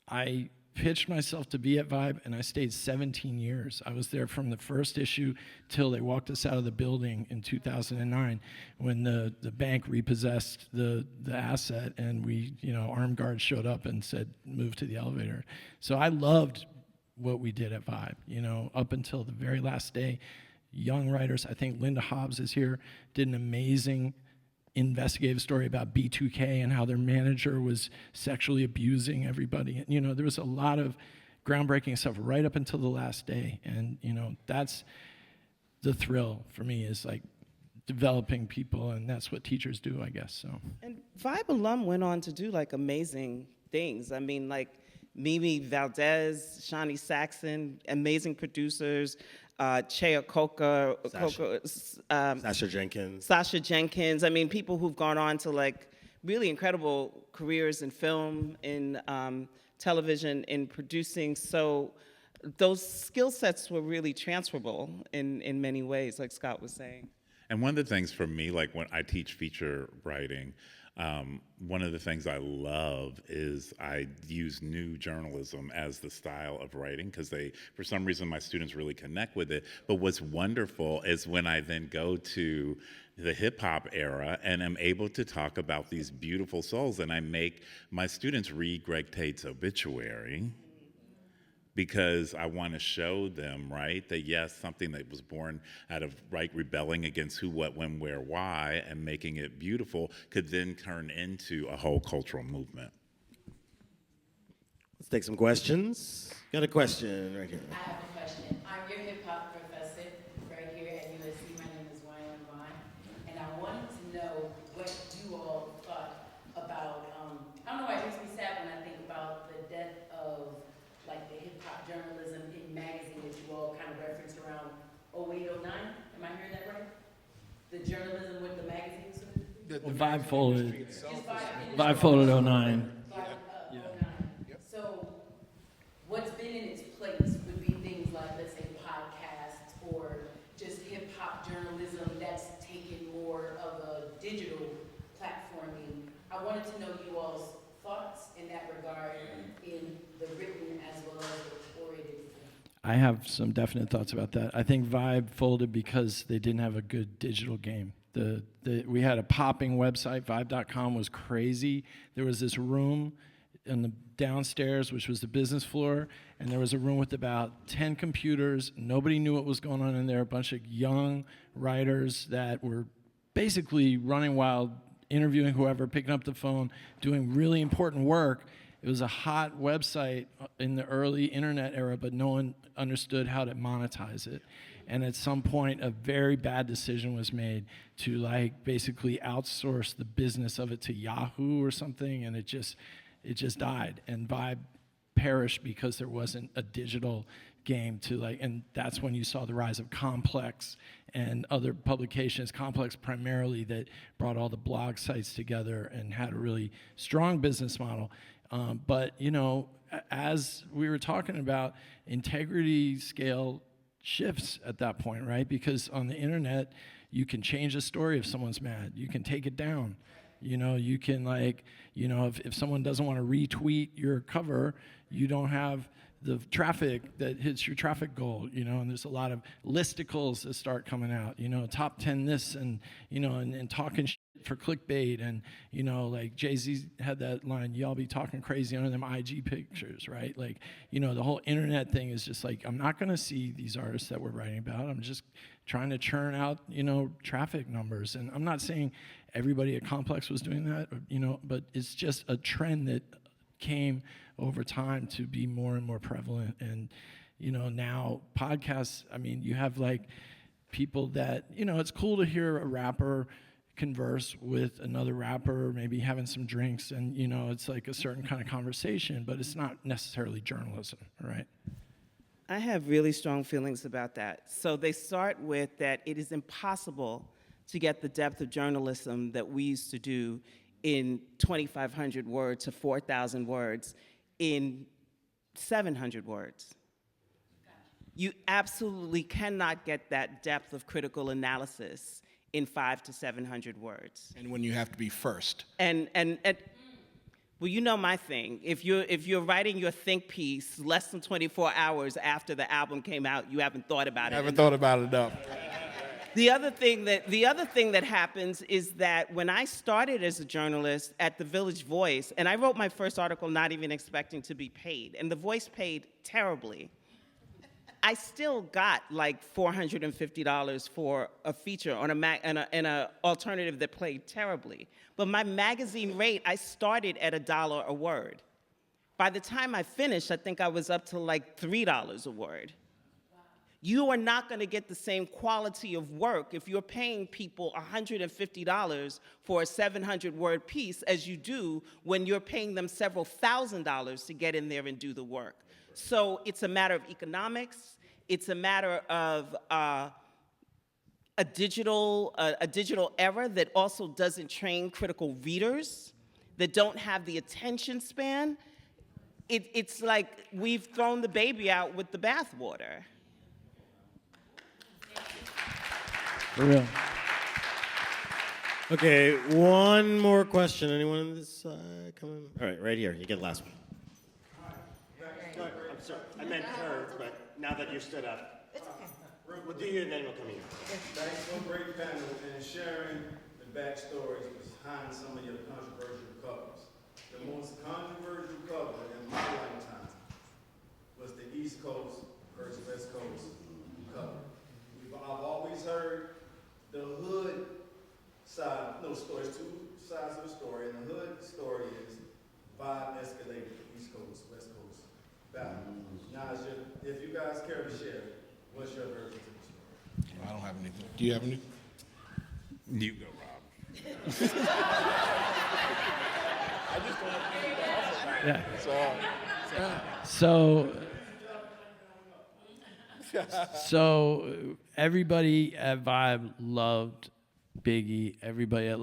I pitched myself to be at Vibe, and I stayed 17 years. I was there from the first issue till they walked us out of the building in 2009 when the bank repossessed the asset, and we, you know, armed guards showed up and said, move to the elevator. So I loved what we did at Vibe, you know, up until the very last day. Young writers, I think Linda Hobbs is here, did an amazing investigative story about B2K and how their manager was sexually abusing everybody. And, you know, there was a lot of groundbreaking stuff right up until the last day. And, you know, that's the thrill for me, is like developing people, and that's what teachers do, I guess. So. And Vibe alum went on to do like amazing things. I mean, like Mimi Valdez, Shawnee Saxon, amazing producers, Chea Coca, Sasha Jenkins. I mean, people who've gone on to like really incredible careers in film, in television, in producing. So those skill sets were really transferable in many ways, like Scott was saying. And one of the things for me, like when I teach feature writing, One of the things I love is I use new journalism as the style of writing because for some reason, my students really connect with it. But what's wonderful is when I then go to the hip hop era and I'm able to talk about these beautiful souls, and I make my students read Greg Tate's obituary, because I want to show them, right, that yes, something that was born out of, right, rebelling against who, what, when, where, why, and making it beautiful could then turn into a whole cultural movement. Let's take some questions. Got a question right here. I have a question. I'm your hip hop professor right here at USC. My name is Ryan Vine, and I wanted to know what you all thought about, I don't know why it makes me sad when I think about the death of like the hip hop journalism in magazine that you all kind of referenced around 08, 09. Am I hearing that right? The journalism with the magazines? Vibe folded 09. So what's been in its place would be things like, let's say, podcasts or just hip hop journalism that's taken more of a digital platforming. I wanted to know you all's thoughts in that regard in the written as well as the orated form. I have some definite thoughts about that. I think Vibe folded because they didn't have a good digital game. We had a popping website. Vibe.com was crazy. There was this room in the downstairs, which was the business floor, and there was a room with about 10 computers. Nobody knew what was going on in there. A bunch of young writers that were basically running wild, interviewing whoever, picking up the phone, doing really important work. It was a hot website in the early internet era, but no one understood how to monetize it. And at some point, a very bad decision was made to like basically outsource the business of it to Yahoo or something, and it just died. And Vibe perished because there wasn't a digital game to like, and that's when you saw the rise of Complex and other publications. Complex primarily that brought all the blog sites together and had a really strong business model. But you know, as we were talking about, integrity scale shifts at that point, right? Because on the internet, you can change the story if someone's mad. You can take it down. You know, you can like, you know, if someone doesn't want to retweet your cover, you don't have the traffic that hits your traffic goal, you know, and there's a lot of listicles that start coming out, you know, top 10 this and, you know, and talking shit for clickbait. And, you know, like Jay-Z had that line, y'all be talking crazy under them IG pictures, right? Like, you know, the whole internet thing is just like, I'm not going to see these artists that we're writing about. I'm just trying to churn out, you know, traffic numbers. And I'm not saying everybody at Complex was doing that, you know, but it's just a trend that came over time to be more and more prevalent. And, you know, now podcasts, I mean, you have like people that, you know, it's cool to hear a rapper converse with another rapper, maybe having some drinks, and, you know, it's like a certain kind of conversation, but it's not necessarily journalism, right? I have really strong feelings about that. So they start with that it is impossible to get the depth of journalism that we used to do in 2,500 words to 4,000 words in 700 words. You absolutely cannot get that depth of critical analysis in 500 to 700 words. And when you have to be first. And well, you know my thing. If you're writing your think piece less than 24 hours after the album came out, you haven't thought about it. I haven't thought about it enough. The other thing that happens is that when I started as a journalist at the Village Voice, and I wrote my first article not even expecting to be paid, and the Voice paid terribly. I still got like $450 for a feature on an alternative that played terribly. But my magazine rate, I started at $1 a word. By the time I finished, I think I was up to like $3 a word. You are not going to get the same quality of work if you're paying people $150 for a 700-word piece as you do when you're paying them several $1,000s to get in there and do the work. So it's a matter of economics. It's a matter of a digital era that also doesn't train critical readers, that don't have the attention span. It's like we've thrown the baby out with the bathwater. For real. Okay, one more question. Anyone on this side? Come on. All right, right here. You get the last one. I'm sorry. I meant her, but now that you're stood up. It's okay. We'll do you and then we'll come here. Thanks for a great panel and sharing the backstories behind some of your controversial covers. The most controversial cover in my lifetime was the East Coast versus West Coast cover. I've always heard the hood side, no stories, two sides of the story, and the hood story is vibe escalated East Coast, West Coast battle. Now, if you guys care to share, what's your version of the story? I don't have anything. Do you have anything? You go, Rob. Yeah. So everybody at Vibe loved Biggie. Everybody at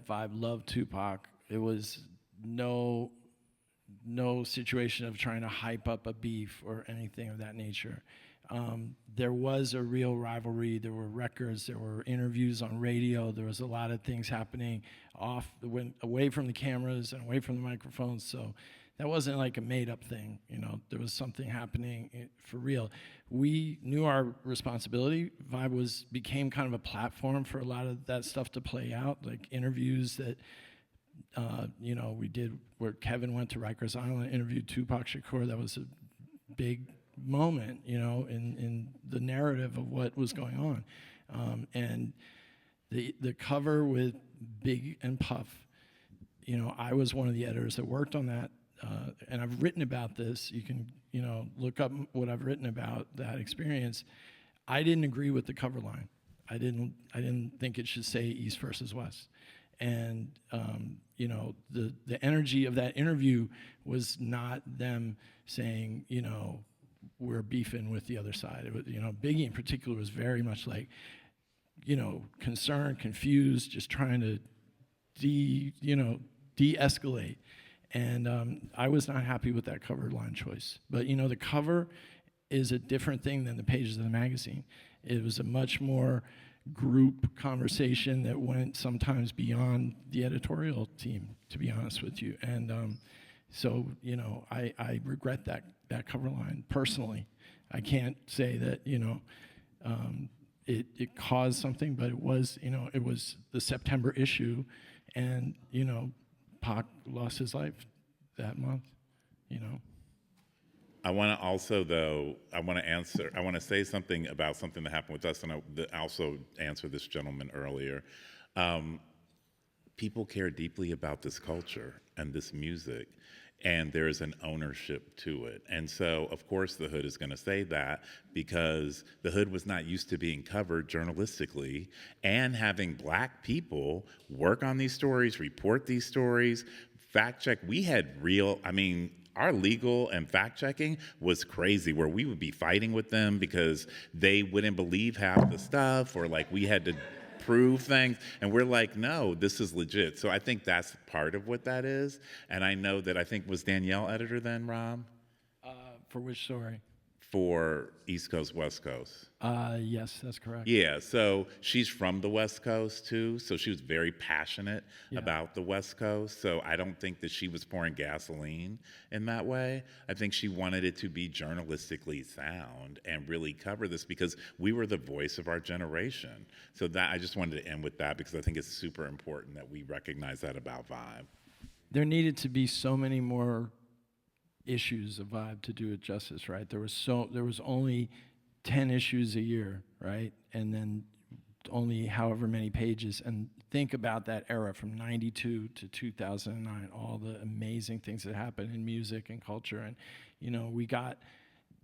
Vibe loved Tupac. It was no situation of trying to hype up a beef or anything of that nature. There was a real rivalry. There were records. There were interviews on radio. There was a lot of things happening away from the cameras and away from the microphones. So that wasn't like a made-up thing. You know, there was something happening for real. We knew our responsibility. Vibe became kind of a platform for a lot of that stuff to play out, like interviews that we did where Kevin went to Rikers Island and interviewed Tupac Shakur. That was a big moment, in the narrative of what was going on. And the cover with Big and Puff, I was one of the editors that worked on that. And I've written about this. You can, look up what I've written about that experience. I didn't agree with the cover line. I didn't think it should say East versus West. And the energy of that interview was not them saying, we're beefing with the other side. It was, Biggie in particular was very much like, concerned, confused, just trying to de-escalate. And I was not happy with that cover line choice. But the cover is a different thing than the pages of the magazine. It was a much more group conversation that went sometimes beyond the editorial team, to be honest with you. And so, I regret that cover line personally. I can't say that, it caused something, but it was the September issue, and, Pac lost his life that month, I want to also, though, I want to say something about something that happened with us, and I also answered this gentleman earlier. People care deeply about this culture and this music, and there's an ownership to it. And so, of course, the Hood is going to say that because the Hood was not used to being covered journalistically and having Black people work on these stories, report these stories, fact check. We had our legal and fact checking was crazy, where we would be fighting with them because they wouldn't believe half the stuff, or like we had to prove things, and we're like, no, this is legit. So I think that's part of what that is. And I know that was Danielle editor then, Rob? For which story? For East Coast, West Coast. Yes, that's correct. Yeah, so she's from the West Coast too, so she was very passionate about the West Coast. So I don't think that she was pouring gasoline in that way. I think she wanted it to be journalistically sound and really cover this because we were the voice of our generation. So that I just wanted to end with that because I think it's super important that we recognize that about Vibe. There needed to be so many more issues of Vibe to do it justice, right? There was only 10 issues a year, right? And then only however many pages. And think about that era from 92 to 2009, all the amazing things that happened in music and culture. And, we got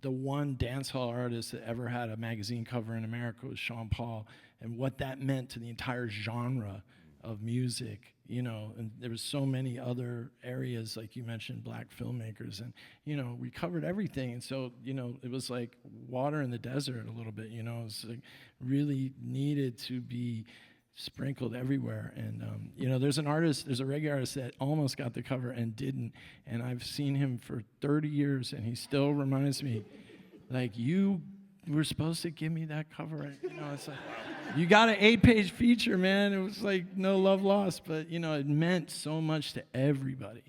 the one dancehall artist that ever had a magazine cover in America was Sean Paul, and what that meant to the entire genre of music, and there was so many other areas, like you mentioned, Black filmmakers, and, we covered everything. And so, it was like water in the desert a little bit, it was like really needed to be sprinkled everywhere. And, there's a reggae artist that almost got the cover and didn't, and I've seen him for 30 years, and he still reminds me, like, you were supposed to give me that cover. And, it's like, You got an 8-page feature, man. It was like no love lost, but you know, it meant so much to everybody.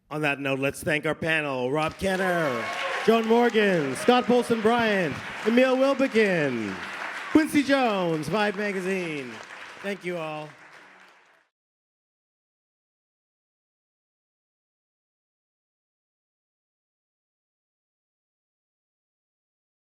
On that note, let's thank our panel: Rob Kenner, Joan Morgan, Scott Polson Bryant, Emil Wilbekin, Quincy Jones, Vibe Magazine. Thank you all.